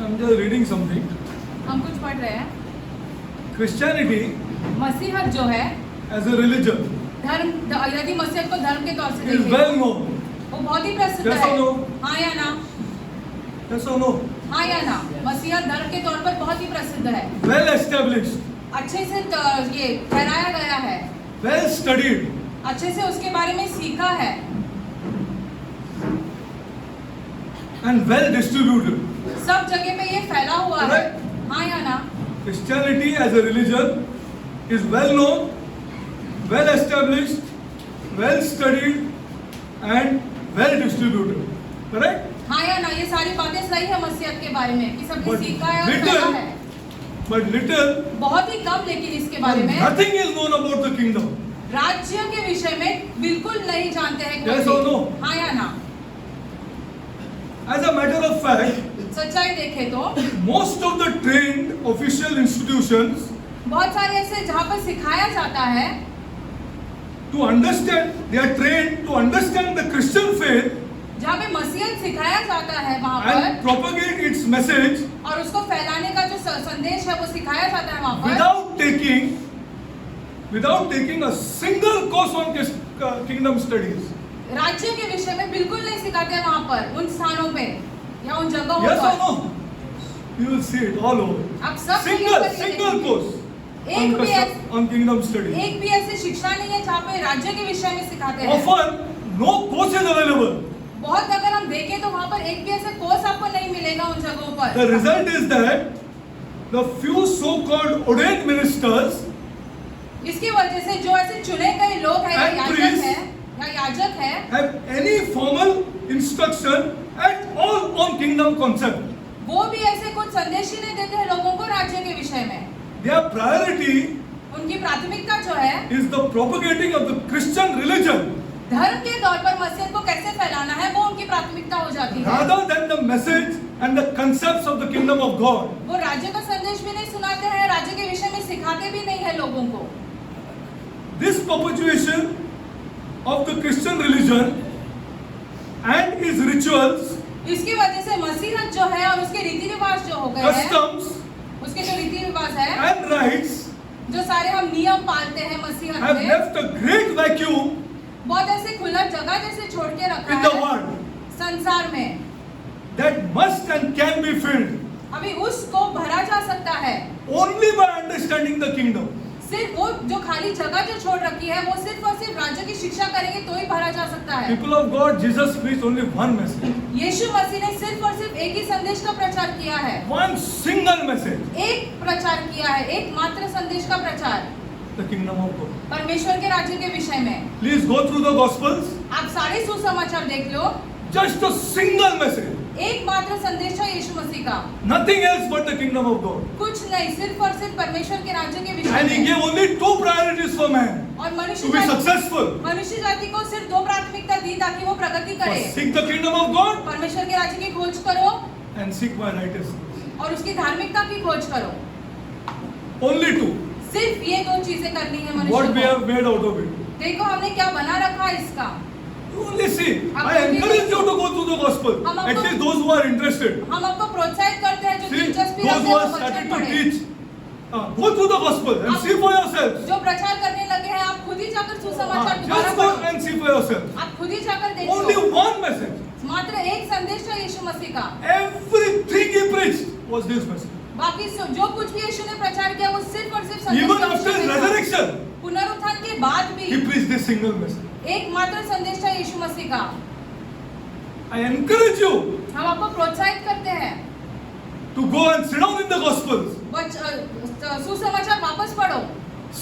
I'm just reading something. हम कुछ पढ़ रहे हैं। Christianity मसीहत जो है as a religion धर्म, यदि मसीहत को धर्म के तौर से is देखें, well known. वो बहुत ही प्रसिद्ध Yes है। or no? हाँ या ना? Yes or no? हाँ या ना? मसीहत धर्म के तौर पर बहुत ही प्रसिद्ध है, Well established, अच्छे से ये ठहराया गया है, well studied, अच्छे से उसके बारे में सीखा है and well distributed. सब जगह पे ये फैला हुआ है। Correct. हाँ या ना? Christianity as a religion is well known, well established, well studied, and well distributed. Correct? हाँ या ना? ये सारी बातें सही है मसीहत के बारे में कि सबने But सीखा है और little- फैला है। But little बहुत ही कम, लेकिन इसके बारे and में nothing is known about the kingdom. राज्य के विषय में बिल्कुल नहीं जानते हैं कोई Yes भी। or no? हाँ या ना? As a matter of fact, सच्चाई देखें तो most of the trained official institutions बहुत सारे ऐसे जहाँ पर सिखाया जाता है, to understand, they are trained to understand the Christian faith जहाँ पे मसीहत सिखाया जाता है वहाँ and पर, propagate its message और उसको फैलाने का जो संदेश है वो सिखाया जाता है वहाँ पर, without taking a single course on kingdom studies. राज्य के विषय में बिल्कुल नहीं सिखाते हैं वहाँ पर, उन स्थानों पे या उन जगहों Yes or पर। no? You will see it all over. आप सब जगह पर ये Single देखेंगे। course on kingdom studies. एक भी ऐसी शिक्षा नहीं है जहाँ पे राज्य के विषय में सिखाते हैं। Often no course is available. बहुत अगर हम देखें तो वहाँ पर एक भी ऐसा कोर्स आपको नहीं मिलेगा उन जगहों पर। The result is that the few so-called ordained ministers इसकी वजह से जो ऐसे चुने गए लोग हैं या And याजक priests है या याजक है, have any formal instruction at all on kingdom concept. वो भी ऐसे कुछ संदेश ही नहीं देते हैं लोगों को राज्य के विषय में। Their priority उनकी प्राथमिकता जो है is the propagating of the Christian religion धर्म के तौर पर मसीहत को कैसे फैलाना है, वो उनकी प्राथमिकता हो जाती है। rather than the message and the concepts of the kingdom of God. वो राज्य का संदेश भी नहीं सुनाते हैं, राज्य के विषय में सिखाते भी नहीं है लोगों को। This perpetuation of the Christian religion and its rituals, इसकी वजह से मसीहत जो है और उसके रीति रिवाज जो हो गए हैं, customs, उसके जो रीति रिवाज है, and rites जो सारे हम नियम पालते हैं मसीहत have में, left a great vacuum बहुत ऐसे खुला जगह जैसे छोड़ के रखा in the है world संसार में। that must and can be filled अभी उसको भरा जा सकता है only by understanding the kingdom. सिर्फ वो जो खाली जगह जो छोड़ रखी है वो सिर्फ और सिर्फ राज्य की शिक्षा करेंगे तो ही भरा जा सकता है। People of God, Jesus preached only one message, यीशु मसीह ने सिर्फ और सिर्फ एक ही संदेश का प्रचार किया है, one single message, एक प्रचार किया है, एक मात्र संदेश का प्रचार the kingdom of God. परमेश्वर के राज्य के विषय में। Please go through the Gospels, आप सारे सुसमाचार देख लो, just a single message, एक मात्र संदेश है यीशु मसीह का, nothing else but the kingdom of God. कुछ नहीं, सिर्फ और सिर्फ परमेश्वर के राज्य के विषय And he में। gave only two priorities for man और to be successful. मनुष्य जाति को सिर्फ दो प्राथमिकता दी ताकि वो प्रगति करे। First, seek the kingdom of God परमेश्वर के राज्य की खोज करो and seek my righteousness. और उसकी धार्मिकता की खोज करो। Only two. सिर्फ ये दो चीजें करनी है What we मनुष्य have made out of it. को। देखो हमने क्या बना रखा है इसका। You only see. I encourage you to go through the gospel. At least those who are interested. हम आपको प्रोत्साहित करते हैं जो See, दिलचस्पी those रखते who हैं are वो started वचन to पढ़ें। teach, go through the gospel and see for yourselves. जो प्रचार करने लगे हैं आप खुद ही जाकर सुसमाचार दोबारा Just go पढ़ो। and see for yourselves. आप खुद ही जाकर Only देखो। one message. मात्र एक संदेश है यीशु मसीह का। Everything he preached was this message. बाकी जो कुछ भी यीशु ने प्रचार किया वो सिर्फ और सिर्फ संदेश Even के after विषय his में था। resurrection, पुनरुत्थान के बाद भी he preached this single message. एक मात्र संदेश था यीशु मसीह का। I encourage you हम आपको प्रोत्साहित करते हैं to go and sit down in the gospels. सुसमाचार वापस पढ़ो।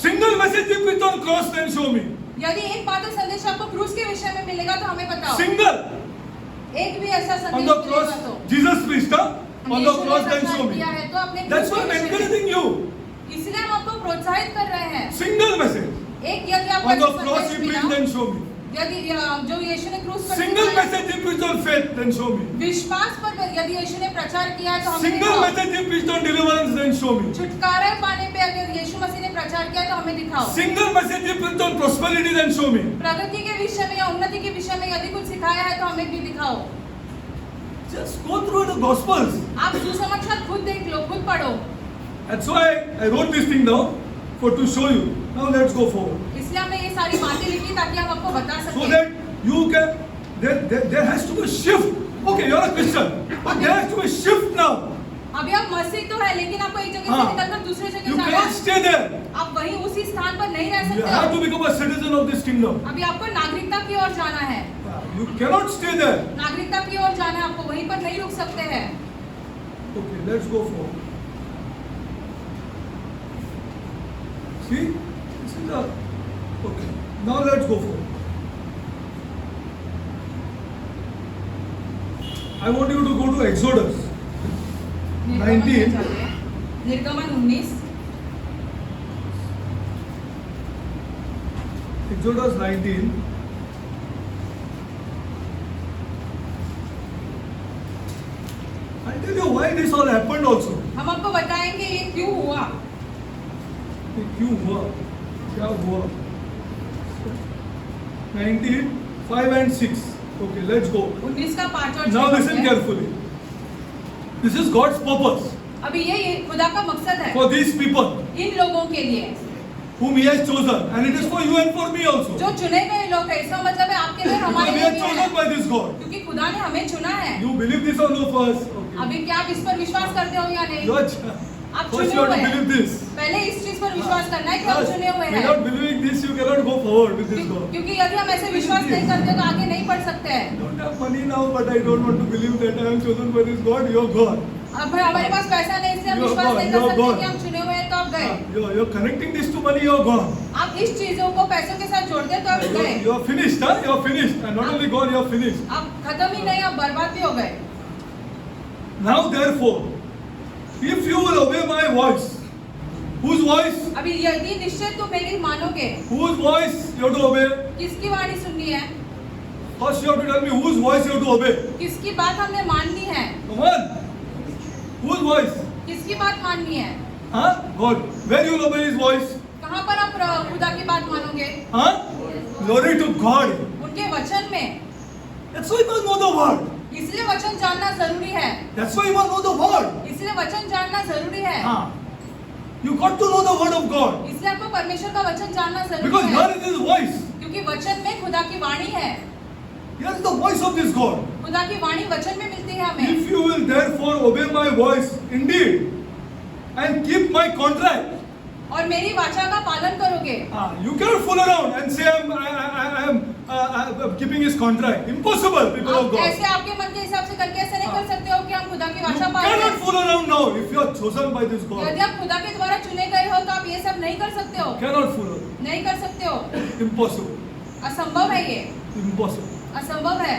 Single message he preached on cross, then show me. यदि एक मात्र संदेश आपको क्रूस के विषय में मिलेगा तो हमें बताओ। Single एक भी ऐसा on संदेश the मिलेगा cross, तो Jesus preached, huh? On the यीशु ने cross, then प्रचार show me. किया है तो अपने That's क्रूस why के I'm विषय में। encouraging you. इसलिए हम आपको प्रोत्साहित कर रहे हैं। Single message एक यदि आपको on the ऐसा cross संदेश he preached, मिला, then show me. यदि जो यीशु ने क्रूस पर Single सिखाया, message he preached on faith, then show me. विश्वास पर यदि यीशु ने प्रचार किया है तो हमें Single दिखाओ। message he preached on deliverance, then show me. छुटकारा पाने पे अगर यीशु मसीह ने प्रचार किया तो हमें दिखाओ। Single message he preached on prosperity, then show me. प्रगति के विषय में या उन्नति के विषय में यदि कुछ सिखाया है तो हमें भी दिखाओ। Just go through the Gospels. आप सुसमाचार खुद देख लो, खुद पढ़ो। That's why I wrote this thing down to show you. Now let's go forward. इसलिए हमने ये सारी बातें लिखी ताकि हम आपको बता So सकें। that you can, there has to be a shift. Okay, you're a Christian, but there has to be a shift now. अभी आप मसीह तो है, लेकिन आपको एक जगह से हाँ। निकलकर दूसरे जगह You जाना cannot है। stay there. आप वहीं उसी स्थान पर नहीं रह You सकते have हो। to become a citizen of this kingdom. अभी आपको नागरिकता की ओर जाना है। You cannot stay there. नागरिकता की ओर जाना है, आपको वहीं पर नहीं रुक सकते हैं। Okay, let's go forward. See, this is a. Okay, now let's go forward. I want you to go to Exodus. निर्गमन 19. में चलते हैं। निर्गमन 19, Exodus 19. I'll tell you why this all happened also. हम आपको बताएंगे ये क्यों हुआ। ये क्यों हुआ, क्या हुआ? 19, 5 and 6. Okay, let's go. 19 का 5 और 6 Now listen पढ़ते हैं। carefully. This is God's purpose अभी ये खुदा का मकसद है for these people इन लोगों के लिए, whom He has chosen, and it is for you and for me also. जो चुने गए लोग हैं। इसका मतलब है आपके लिए, Because हमारे we लिए are भी है, chosen by this God. क्योंकि खुदा ने हमें चुना है। You believe this or no first? Okay. अभी क्या आप इस पर विश्वास करते हो या नहीं? आप First चुने you have हुए to हैं। believe this. पहले इस चीज पर विश्वास करना है कि हम चुने हुए हैं। Without believing this, you cannot go forward with this God. क्योंकि यदि हम ऐसे विश्वास नहीं करते तो आगे नहीं बढ़ सकते I हैं। don't have money now, but I don't want to believe that I am chosen by this God. You're God. अब हमारे पास पैसा नहीं, इसलिए हम You're विश्वास God, नहीं कर you're सकते God. कि हम चुने हुए हैं तो आप गए। You're connecting this to money. You're gone. आप इस चीजों को पैसों के साथ जोड़ते तो आप गए। You're finished, huh? You're finished, and not only gone, you're finished. आप खत्म ही नहीं, आप बर्बाद भी हो गए। Now, therefore, if you will obey my voice, whose voice? अभी यदि निश्चय तुम मेरी मानोगे, Whose voice you have to obey? किसकी वाणी सुननी है? First, you have to tell me whose voice you have to obey. किसकी बात हमने माननी है? Come on. Whose voice? किसकी बात माननी है? Huh? God. Where you will obey His voice? कहाँ पर आप खुदा की बात मानोगे? Huh? Glory to God. उनके वचन में। That's why you must know the word. इसलिए वचन जानना जरूरी है। That's why you must know the word. इसलिए वचन जानना जरूरी है। Huh? You got to know the word of God. इसलिए आपको परमेश्वर का वचन जानना जरूरी Because है। here is His voice. क्योंकि वचन में खुदा की वाणी है। Here is the voice of this God. खुदा की वाणी वचन में मिलती है हमें। If you will therefore obey my voice indeed and keep my contract, और मेरी वाचा का पालन करोगे। you cannot fool around and say I'm keeping His contract. Impossible, people of आप God. ऐसे आपके मन के हिसाब से करके ऐसे नहीं कर सकते हो कि हम खुदा की You वाचा पालन cannot करें। fool around now if you are chosen by this God. यदि आप खुदा के द्वारा चुने गए हो तो आप ये सब नहीं कर सकते हो। Cannot fool around. नहीं कर सकते हो। Impossible. असंभव है ये। Impossible. असंभव है।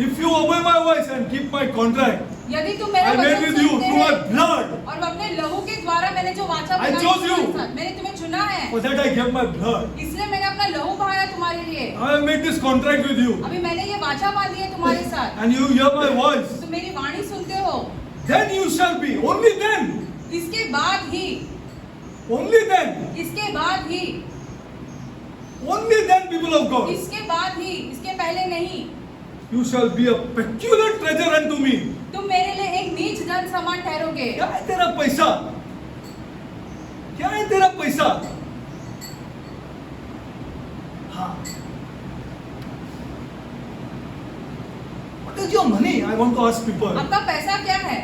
If you obey my voice and keep my contract, यदि तुम मेरा I made वचन with you सुनते through my हैं blood. और मैं अपने लहू के द्वारा मैंने जो वाचा I बनाई chose you. तुम्हारे साथ, मैंने तुम्हें चुना है। For that I gave my blood. इसलिए मैंने अपना लहू बहाया तुम्हारे लिए। I have made this contract with you. अभी मैंने ये वाचा बांधी है तुम्हारे साथ। And you hear my voice. तुम मेरी वाणी सुनते हो। Then you shall be. Only then. इसके बाद ही, Only then. इसके बाद ही, Only then, people of God. इसके बाद ही, इसके पहले नहीं। You shall be a peculiar treasure unto me. तुम मेरे लिए एक नीच धन समान ठहरोगे। क्या है तेरा पैसा? क्या है तेरा पैसा? हाँ. What is your money? I want to ask people. आपका पैसा क्या है?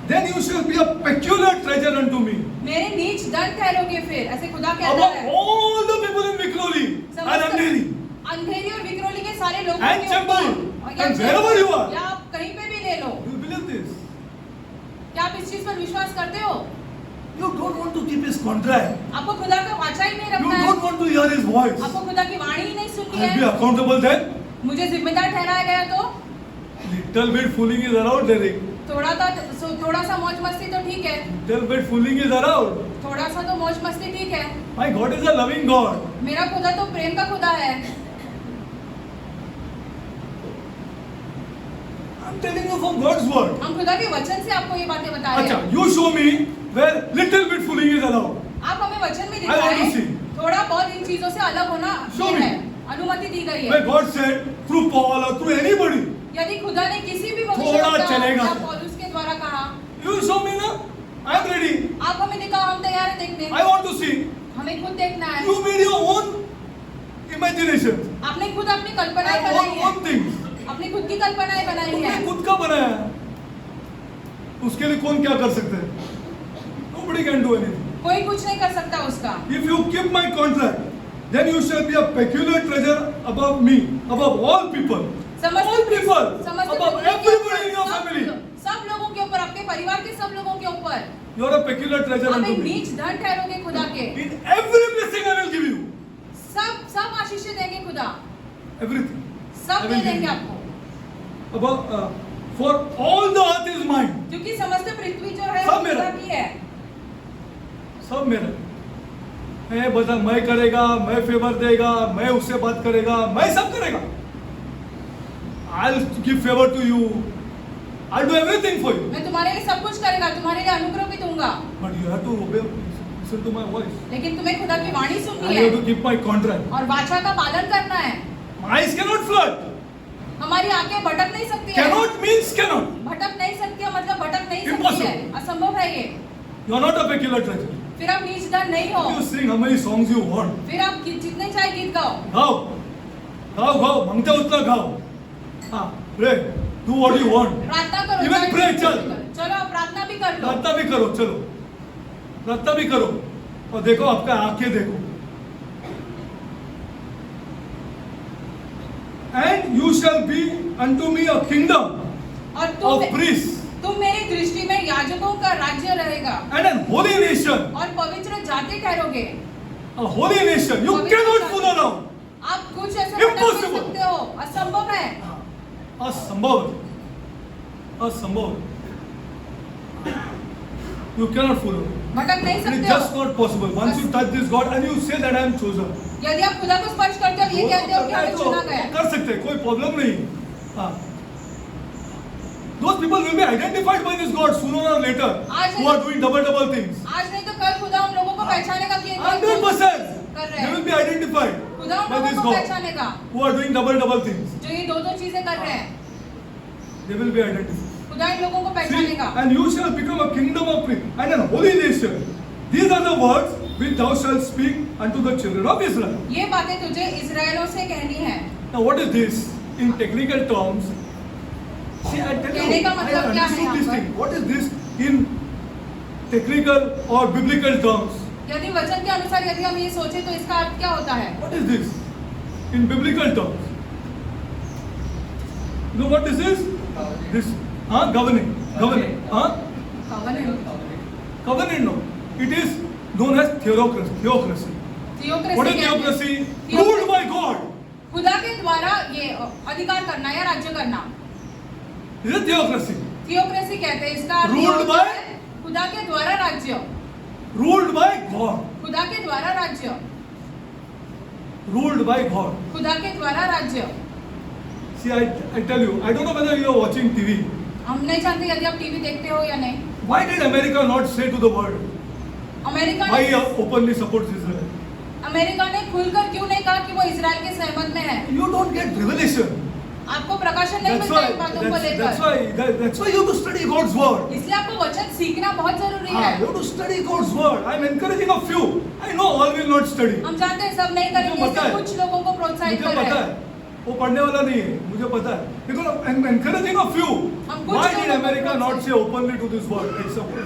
Then you shall be a peculiar treasure unto me. मेरे नीच धन ठहरोगे फिर, ऐसे खुदा कहता Above है। all the people in Vikroli and Andheri अंधेरी और विक्रोली के सारे लोगों and के Chembur ऊपर, और या and wherever you are. या आप कहीं पे भी ले लो। Do you believe this? क्या आप इस चीज पर विश्वास करते हो? You don't want to keep His contract. आपको खुदा का वाचा ही नहीं You रखना है। don't want to hear His voice. आपको खुदा की वाणी ही नहीं सुननी I'll be है। accountable then. मुझे जिम्मेदार ठहराया गया तो Little bit fooling is around, Derek. थोड़ा सा मौज मस्ती तो ठीक है। Little bit fooling is around. थोड़ा सा तो मौज मस्ती ठीक है। My God is a loving God. मेरा खुदा तो प्रेम का खुदा है। I'm telling you from God's word. हम खुदा के वचन से आपको ये बातें बता रहे अच्छा, हैं। you show me where little bit fooling is allowed. आप हमें वचन में I want to दिखाएं, see. थोड़ा बहुत इन चीजों से अलग होना Show ये me. है, अनुमति दी गई है। Where God said through Paul or through anybody, यदि खुदा ने किसी कल्पनाएं and बनाई है, own things. अपनी खुद की कल्पनाएं बनाई तुमने है। खुद का बनाया है, उसके लिए कौन क्या कर सकते हैं? Nobody can do anything. कोई कुछ नहीं कर सकता उसका। If you keep my contract, then you shall be a peculiar treasure above me, above all people, all people, above everybody in your family. सब लोगों के ऊपर, आपके परिवार के सब लोगों के ऊपर You are a peculiar treasure आप unto एक me. नीच धन ठहरोगे खुदा के। In every blessing I will give you. सब आशीषें देंगे खुदा, Everything. सब I दे will give देंगे you. आपको, Above, for all the earth is mine. क्योंकि समस्त पृथ्वी जो है सब वो मेरा। खुदा की है। सब मेरा। मैं बता, मैं करेगा, मैं फेवर देगा, मैं उससे बात करेगा, मैं सब करेगा। I'll give favor to you. I'll do everything for you. मैं तुम्हारे लिए सब कुछ करेगा, तुम्हारे लिए अनुग्रह भी दूंगा, But you have to obey, listen to my voice. लेकिन तुम्हें खुदा की वाणी And सुननी you have है to keep my contract. और वाचा का पालन करना है। My eyes cannot flood. हमारी आंखें भटक नहीं सकती है। Cannot means cannot. भटक नहीं सकती है मतलब भटक नहीं सकती Impossible. है, असंभव है ये। You are not a peculiar treasure. फिर आप नीच धन नहीं हो, You sing how many songs you want. फिर आप जितने चाहे गीत गाओ, गाओ, गाओ, गाओ, मांगते उतना गाओ. हाँ, pray, do what you want. प्रार्थना करो, Even चाहे pray, कुछ चल. भी करो। चलो आप प्रार्थना भी कर लो, प्रार्थना भी करो, चलो. प्रार्थना भी करो. और देखो आपका आंखें देखो. And you shall be unto me a kingdom और of priests तुम मेरी दृष्टि में याजकों का राज्य रहेगा and a holy nation. और पवित्र जाति ठहरोगे। A holy nation. You पवित्र cannot जाति। fool around. आप कुछ ऐसे भटक नहीं Impossible. सकते हो, असंभव है। असंभव, असंभव. You cannot fool around. भटक नहीं It is सकते just हो। not possible. Once you touch this God and you say that I am chosen. यदि आप खुदा को स्पर्श करते हो, ये कहते हो कि हमें चुना गया, कर सकते हैं, कोई प्रॉब्लम नहीं. हाँ. Those people will be identified by this God sooner or later, who are doing double things. आज नहीं तो कल खुदा उन लोगों को पहचानेगा कि ये लोग 100%. कर रहे They will हैं। be identified खुदा उन by लोगों this को God पहचानेगा who are doing double things. जो ये दो चीजें कर रहे हैं। They will be identified. खुदा इन लोगों को See, पहचानेगा। and you shall become a kingdom of priests and a holy nation. These are the words which thou shalt speak unto the children of Israel. ये बातें तुझे इजराइलों से कहनी है। Now, what is this in technical terms? See, I tell कहने you, का I मतलब क्या है understood यहाँ this पर? thing. What is this in technical or biblical terms? यदि वचन के अनुसार यदि हम ये सोचे तो इसका अर्थ क्या होता है? What is this in biblical terms? You know what this is? This, governing. Covenant, no. It is known as theocracy. What is theocracy? Ruled by God. खुदा के द्वारा ये अधिकार करना या राज्य करना, This is theocracy. थियोक्रेसी कहते हैं। इसका अर्थ ये Ruled होता by? है खुदा के द्वारा राज्य, Ruled by God. खुदा के द्वारा राज्य, Ruled by God. खुदा के द्वारा राज्य। See, I tell you, I don't know whether you are watching TV. हम नहीं जानते यदि आप टीवी देखते हो या नहीं। Why did America not say to the world, America why ने openly supports Israel? अमेरिका ने खुलकर क्यों नहीं कहा कि वो इजराइल के सहमत में है? You don't get revelation. आपको प्रकाशन नहीं That's मिलता why, इन बातों को that's लेकर, why you have to study God's word. इसलिए आपको वचन सीखना बहुत जरूरी You है। have to study God's word. I am encouraging a few. I know all will not study. हम जानते हैं सब नहीं करेंगे, मुझे पता इसलिए है। कुछ लोगों को प्रोत्साहित मुझे कर रहे पता हैं। है, वो पढ़ने वाला नहीं है, मुझे पता है. Because I'm encouraging a few. हम कुछ Why did लोगों को America not प्रोत्साहित- say openly to this world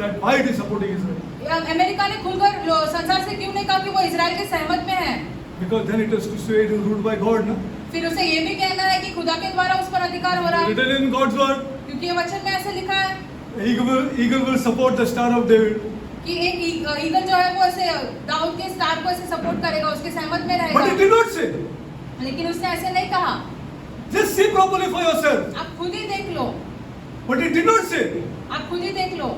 that why it is supporting Israel? America ने खुलकर संसार से क्यों नहीं कहा कि वो इजराइल के सहमत में है? Because then it is to say it is ruled by God, na? फिर उसे ये भी कहना है कि खुदा के द्वारा उस पर अधिकार हो रहा है, Written in God's word. क्योंकि ये वचन में ऐसे लिखा है Eagle will support the star of David. कि एक ईगल जो है वो ऐसे दाऊद के स्टार को ऐसे सपोर्ट करेगा, उसके सहमत में But it रहेगा। did not say. लेकिन उसने ऐसे नहीं कहा। Just see properly for yourself. आप खुद ही देख लो, But it did not say आप खुद ही देख लो।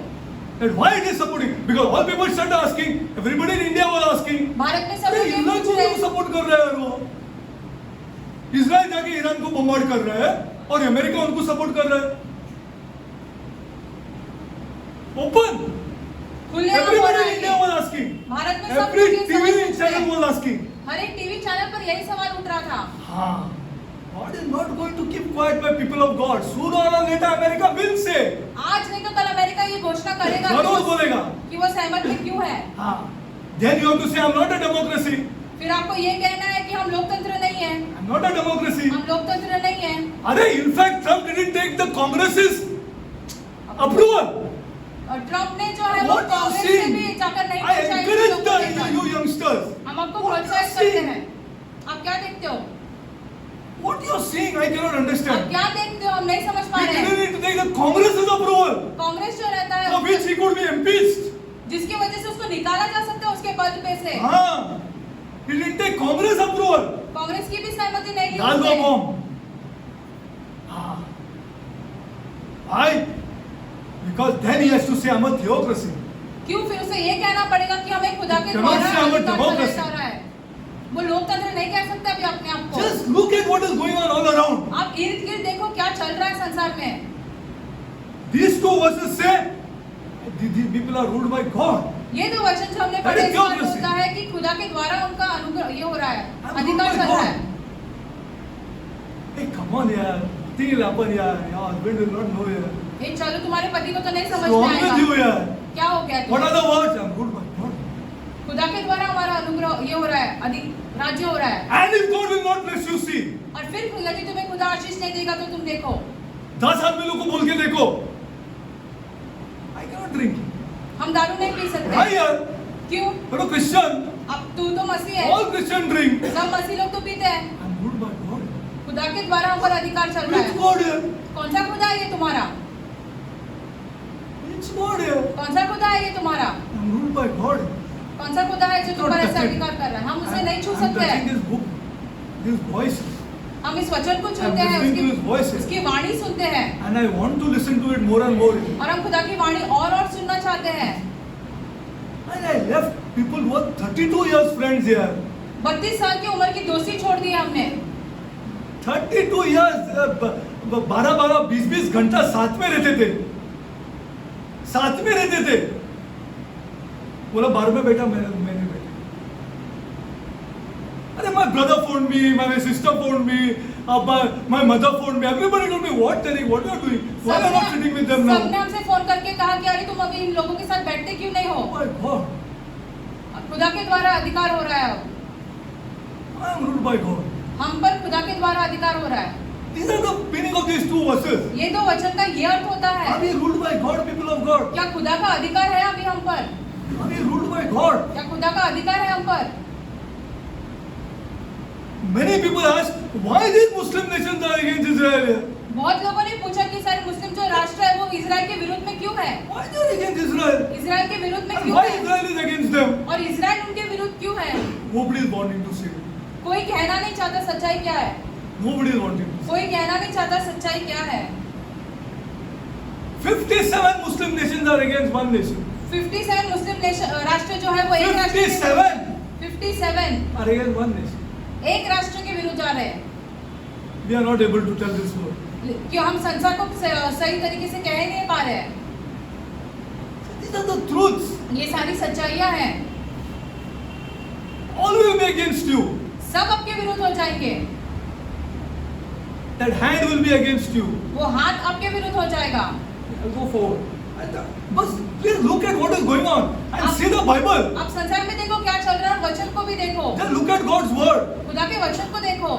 that why it is supporting. Because all people started asking, everybody in India was asking, Bharat में सब अरे लोग ये इजराइल पूछ को रहे क्यों हैं, सपोर्ट कर रहा है वो? इजराइल जाके ईरान को बम्बार्ड कर रहा है और अमेरिका उनको सपोर्ट कर रहा है. Open. खुलेआम हो Everybody रहा in India है। was asking. भारत में सब Every लोग ये TV सवाल पूछ रहे channel हैं। was asking. हर एक टीवी चैनल पर यही सवाल उठ रहा था। हाँ. God is not going to keep quiet by people of God. Sooner or later America will say. आज नहीं तो कल अमेरिका ये घोषणा करेगा जरूर बोलेगा. कि वो सहमत में क्यों है। हाँ. Then you have to say I'm not a democracy. फिर आपको ये कहना है कि हम लोकतंत्र नहीं है, I'm not a democracy. हम लोकतंत्र नहीं है। अरे in fact Trump didn't take the Congress's approval. और ट्रम्प ने जो है वो What you कांग्रेस से saying? भी जाकर नहीं I पूछा इन encourage लोगों को लेकर। you youngsters. हम आपको What you प्रोत्साहित करते saying? हैं। आप क्या देखते हो? What you're saying, I cannot आप understand. क्या देखते हो? हम नहीं समझ पा He रहे हैं। didn't need to take the Congress's approval, Congress जो रहता है for which he could be impeached. जिसकी वजह से उसको निकाला जा सकता है उसके पद पे से। हाँ, he didn't take Congress approval. Congress की भी सहमति नहीं ली डाल दो उसने। बॉम्ब। हाँ, why? Because then he has to say I'm a theocracy. क्यों फिर उसे ये कहना पड़ेगा कि हमें खुदा के Cannot द्वारा say I'm a अधिकार चलाया democracy. जा रहा है। वो लोकतंत्र नहीं कह सकता अभी अपने आप को। Just look at what is going on all around. आप इर्द गिर्द देखो क्या चल रहा है संसार में। These two verses say these people are ruled by God. ये दो वचन जो हमने That पढ़े is इसका अर्थ theocracy. होता है कि खुदा के द्वारा उनका अनुग्रह ये हो रहा है, I'm अधिकार ruled by चल रहा God. है। Hey, come on, yaar. Nothing will happen, yaar. Your husband will not know, yaar. ये चलो तुम्हारे पति को तो नहीं समझ What's में wrong with you, आएगा। yaar? क्या हो गया What are तुम्हें? the words? I'm ruled by God. खुदा के द्वारा हमारा अनुग्रह ये हो रहा है, राज्य हो रहा है। And if God will not bless you, see. और फिर यदि तुम्हें खुदा आशीष नहीं देगा तो तुम देखो 10 आदमी लोग को बोल के देखो. I cannot drink. हम दारू नहीं पी Why, सकते। yaar? क्यों? You're a Christian. अब तू तो मसीह है, All Christian drink. सब मसीह लोग तो पीते हैं। I'm ruled by God. खुदा के द्वारा हम पर अधिकार चल रहा Which है। God here? कौन सा खुदा है ये तुम्हारा? Which God here? कौन सा खुदा है ये तुम्हारा? I'm ruled by God. कौन सा खुदा है जो तुम Not पर ऐसे touching. अधिकार कर रहा है? हम उसे नहीं छू I'm सकते touching हैं। His book, His voice, हम इस वचन को I'm छूते हैं, listening to His voices, उसकी वाणी सुनते हैं and I want to listen to it more and more. और हम खुदा की वाणी और सुनना चाहते हैं। And I left people who are 32 years friends here. 32 साल की उम्र की दोस्ती छोड़ दी है हमने। 32 years, 12-12, 20-20 घंटा साथ में रहते थे, साथ में रहते थे. बोला बार में बेटा मैंने बेटा. अरे my brother phoned me, my sister phoned me, my mother phoned me. Everybody told me what Tariq, what you are doing? Why are you not sitting with them now? सबने हमसे फोन करके कहा कि अरे तुम अभी इन लोगों के साथ बैठते क्यों नहीं हो? Oh my God, खुदा के द्वारा अधिकार हो रहा है अब। I am ruled by God. हम पर खुदा के द्वारा अधिकार हो रहा है। These are the meaning of these two verses. ये दो वचन का ये अर्थ होता Are है। we ruled by God, people of God? क्या खुदा का अधिकार है अभी हम पर? Are we ruled by God? क्या खुदा का अधिकार है हम पर? Many people ask, why these Muslim nations are against Israel? बहुत लोगों ने पूछा कि सारे मुस्लिम जो राष्ट्र है वो इजराइल के विरुद्ध में क्यों है? Why they are against Israel? Israel के विरुद्ध में And क्यों why है? Israel is against them? और इजराइल उनके विरुद्ध क्यों है? Nobody is wanting to say it. कोई कहना नहीं चाहता सच्चाई क्या है। Nobody is wanting to say कोई कहना नहीं चाहता सच्चाई क्या है। it. 57 Muslim nations are against one nation. 57 मुस्लिम राष्ट्र जो है वो एक राष्ट्र के 57 57 are against one nation. एक राष्ट्र के विरुद्ध जा रहे हैं। We are not able to tell this word. क्यों हम संसार को सही तरीके से कह ही नहीं पा रहे हैं। These are the truths. ये सारी सच्चाइयाँ हैं। All will be against you. सब आपके विरुद्ध हो जाएंगे। That hand will be against you. वो हाथ आपके विरुद्ध हो जाएगा। I'll go forward. But please look at what is going on and see the Bible. आप संसार में देखो क्या चल रहा है, वचन को भी देखो। Just look at God's word. खुदा के वचन को देखो।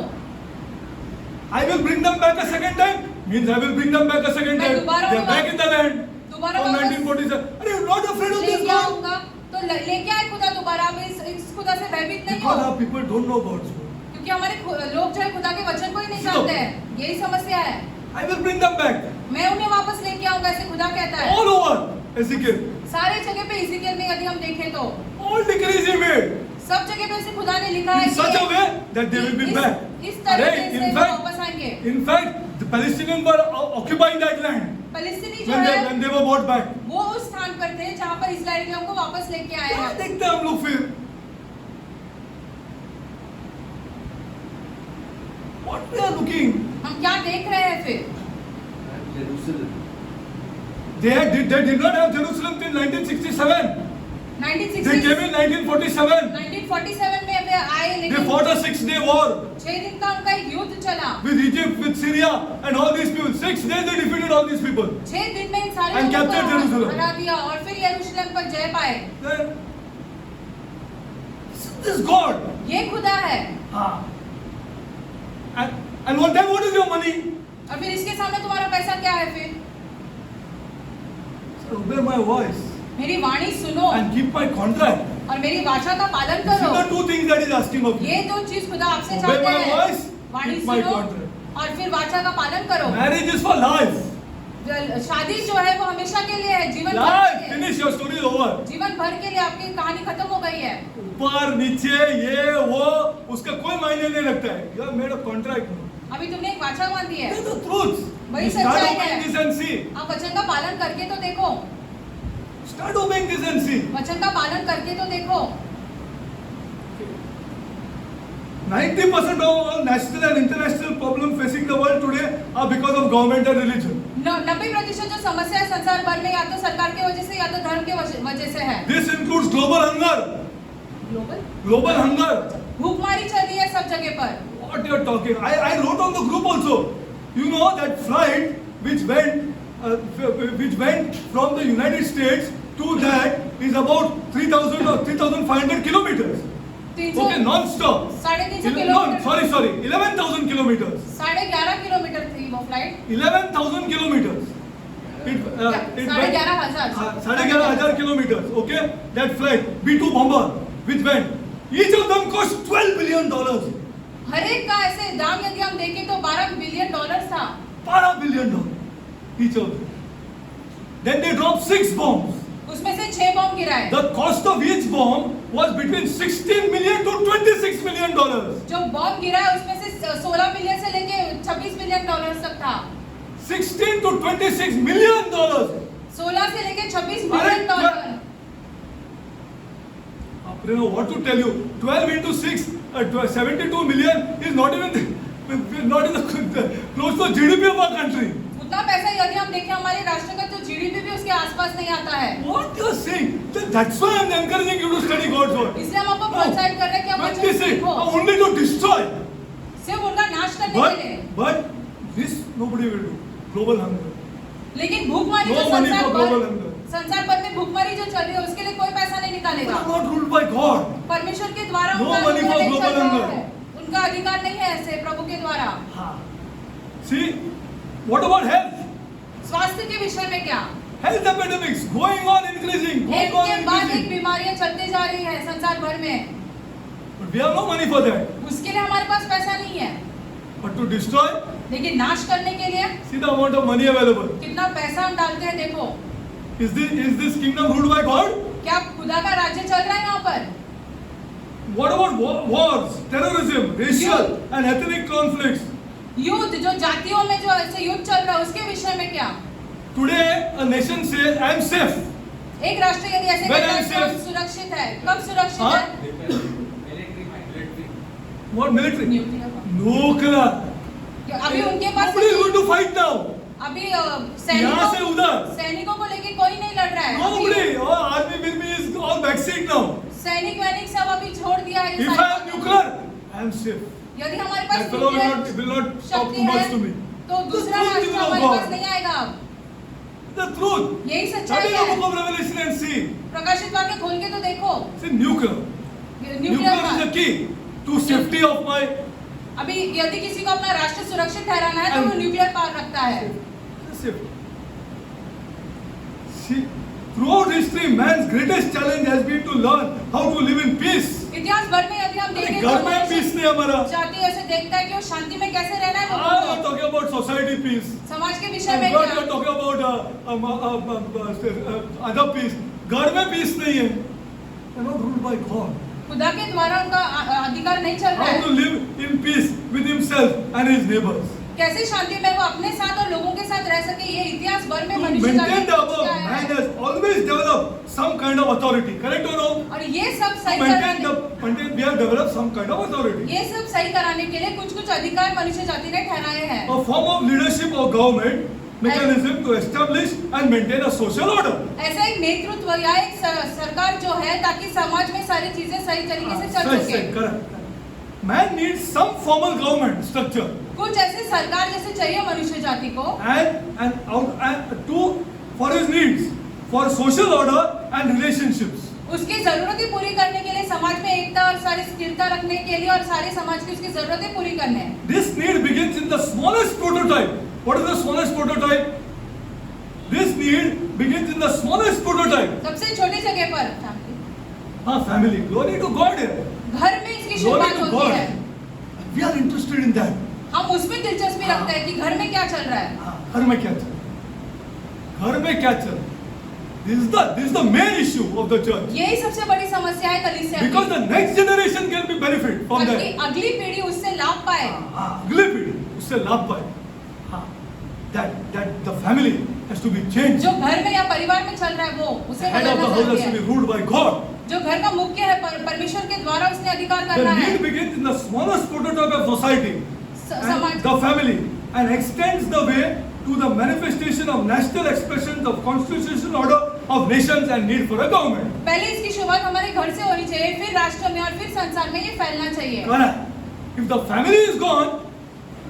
I will bring them back a second time. Means I will bring them back a second मैं time. दोबारा They are back in the land. दोबारा From वापस 1947. Are you not afraid of this लेके God? आऊंगा तो लेके आए खुदा दोबारा। आप इस खुदा से भयभीत नहीं Because हो, our people don't know God's word. क्योंकि हमारे लोग जो है खुदा के वचन को ही नहीं जानते हैं। यही समस्या है। I will bring them back. मैं उन्हें वापस लेके आऊंगा, ऐसे खुदा कहता है। All over Ezekiel. सारे जगह पे इज़िकियल में यदि हम देखें तो All decrees he made. सब जगह पे ऐसे खुदा ने लिखा है In such a way that they will be back. इस तरीके Right? से वो वापस आएंगे। In fact, the Palestinians were occupying that land फलस्तीनी जो है when they were brought back. वो उस स्थान पर थे जहाँ पर इस्राएलियों को वापस लेके आए क्या हैं। देखते हैं हम लोग फिर? What we are looking? हम क्या देख रहे हैं फिर? They did not have Jerusalem till 1967. They 1960 came in 1947. 1947 में वे आए, They लेकिन fought a 6-day war 6 दिन का उनका एक युद्ध चला। with Egypt, with Syria, and all these people. 6 days they defeated all these people. 6 दिन में इन सारे And लोगों captured को Jerusalem. हरा दिया और फिर यरूशलेम पर जय पाए। Then, this is This is God. ये खुदा है। Ah. And what is your money? और फिर इसके सामने तुम्हारा पैसा क्या है फिर? So obey my voice मेरी वाणी सुनो and keep my contract. और मेरी वाचा का पालन These करो। are two things that He's asking of you. ये दो चीज खुदा आपसे Obey चाहते my हैं। voice, वाणी keep my सुनो contract. और फिर वाचा का पालन करो। Marriage is for life. शादी जो है वो हमेशा के लिए है, जीवन भर Life. के लिए। Finish. Your story is over. जीवन भर के लिए आपकी कहानी खत्म हो गई है। ऊपर नीचे ये वो उसका कोई मायने नहीं रखता है. You have made a contract. अभी तुमने एक वाचा बांधी है। That's the truth. वही You start सच्चाई obeying है। this and see. आप वचन का पालन करके तो देखो। Start obeying this and see. वचन का पालन करके तो देखो। 90% of all national and international problems facing the world today are because of government and religion. 90% जो समस्या है संसार भर में या तो सरकार की वजह से या तो धर्म के वजह से है। This includes global hunger. Global hunger. भूखमरी चल रही है सब जगह पर। What you're talking? I wrote on the group also. You know that flight which went from the United States to that is about 3,000 or 3,500 kilometers. Okay, non-stop. 350 No, kilometre. sorry, 11,000 kilometers. 11.5 kilometre थी वो flight. 11,000 kilometers. It went 11,500। 11,500 kilometers. Okay, that flight B-2 bomber which went. Each of them cost $12 billion. हर एक का ऐसे दाम यदि हम देखें तो $12 बिलियन था। $12 billion each of them. Then they dropped 6 bombs. उसमें से 6 बम गिराए। The cost of each bomb was between 16 million to 26 million dollars. जो बम गिरा है उसमें से 16 मिलियन से लेके 26 मिलियन डॉलर तक था। 16 to 26 million dollars. 16 से लेके 26 million dollar. I don't know what to tell you. 12 into 6, 72 million is not even close to GDP of our country. उतना पैसा यदि हम देखें हमारे राष्ट्र का तो जीडीपी भी उसके आसपास नहीं आता है। What you are saying? That's why I am encouraging you to study God's word. इसलिए हम आपको प्रोत्साहित कर रहे हैं कि आप वचन सीखो। Only to destroy. सिर्फ उनका नाश करने के लिए। But this nobody will do. Global hunger. लेकिन भूखमरी जो संसार भर में भूखमरी जो चल रही है उसके लिए कोई पैसा नहीं निकालेगा। Not ruled by God. परमेश्वर के द्वारा No उनका money for नहीं global चल रहा hunger. है। उनका अधिकार नहीं है ऐसे प्रभु के द्वारा। See, what about health? स्वास्थ्य के विषय में क्या? Health epidemics going on increasing. एक के बाद एक बीमारियां चलते जा रही है संसार भर में। But we have no money for that. उसके लिए हमारे पास पैसा नहीं है। But to destroy, लेकिन नाश करने के लिए see the amount of money available. कितना पैसा हम डालते हैं देखो। Is this kingdom ruled by God? क्या खुदा का राज्य चल रहा है यहाँ पर? What about wars, terrorism, racial and ethnic conflicts? युद्ध जो जातियों में जो ऐसे युद्ध चल रहा है उसके विषय में क्या? Today a nation says I am safe. एक राष्ट्र यदि ऐसे कहता है कि हम सुरक्षित है, कब सुरक्षित है? What military? न्यूक्लियर। Nuclear. अभी उनके पास Nobody is going to fight now. अभी यहाँ से उधर। सैनिकों को लेके कोई नहीं लड़ रहा है। Nobody. Oh, army with me is all backseat now. सैनिक वैनिक सब अभी छोड़ दिया है। If I have nuclear, I am safe. यदि हमारे पास That fellow will not talk शक्ति too much है to me. तो दूसरा राष्ट्र हमारे पास नहीं आएगा अब। The truth. यही Study सच्चाई the है। book of Revelation and see. प्रकाशित वाक्य खोल के तो देखो। See, nuclear. Nuclear is the key to safety of my. अभी यदि किसी को अपना राष्ट्र सुरक्षित ठहराना है तो वो न्यूक्लियर पावर रखता है। Safety. See, throughout history, man's greatest challenge has been to learn how to live in peace. इतिहास भर में यदि हम देखें घर में peace नहीं हमारा. जाति ऐसे देखता है कि वो शांति में कैसे रहना है I लोगों am को। talking about society peace. समाज के विषय में And God, क्या? you are talking about other peace. घर में peace नहीं है. They are not ruled by God. खुदा के द्वारा उनका अधिकार नहीं चल रहा How to है। live in peace with himself and his neighbors. कैसे शांति में वो अपने साथ और लोगों के साथ रह सके ये इतिहास भर में To मनुष्य जाति maintain ने the पूछा above, है। man has always developed some kind of authority. Correct or no? और ये सब To सही maintain कराने we have developed some kind of authority. ये सब सही कराने के लिए कुछ कुछ अधिकार मनुष्य जाति ने ठहराए हैं। A form of leadership or government mechanism to establish and maintain a social order. ऐसा एक नेतृत्व या एक सरकार जो है ताकि समाज में सारी चीजें सही तरीके से चल सके। Correct. Man needs some formal government structure कुछ ऐसे सरकार जैसे चाहिए मनुष्य जाति को and to for his needs, for social order and relationships. उसकी जरूरतें पूरी करने के लिए, समाज में एकता और सारी स्थिरता रखने के लिए और सारे समाज की उसकी जरूरतें पूरी करने हैं। This need begins in the smallest prototype. What is the smallest prototype? This need begins in the smallest prototype. सबसे छोटी जगह पर Family. Glory to God here. घर में इसकी Glory शुरुआत to होती God. है। We are interested in that. हम उसमें दिलचस्पी रखते हैं कि घर में क्या चल रहा है। घर में क्या चल रहा है? घर में क्या चल रहा है? This is the main issue of the church. यही सबसे बड़ी समस्या है कलीसिया Because की। the next generation can be benefit from ताकि that. अगली पीढ़ी उससे लाभ पाए। अगली पीढ़ी उससे लाभ पाए. That the family has to be changed. जो घर में या परिवार में चल रहा है वो उसे Head of the बदलना house has to जरूरी be है। ruled by God. जो घर का मुख्य है परमेश्वर के द्वारा उसने अधिकार The करना है। need begins in the smallest prototype of society, समाज and the family, and extends the way to the manifestation of national expressions of constitutional order of nations and need for a government. पहले इसकी शुरुआत हमारे घर से होनी चाहिए, फिर राष्ट्र में और फिर संसार में ये फैलना चाहिए। Correct. If the family is gone,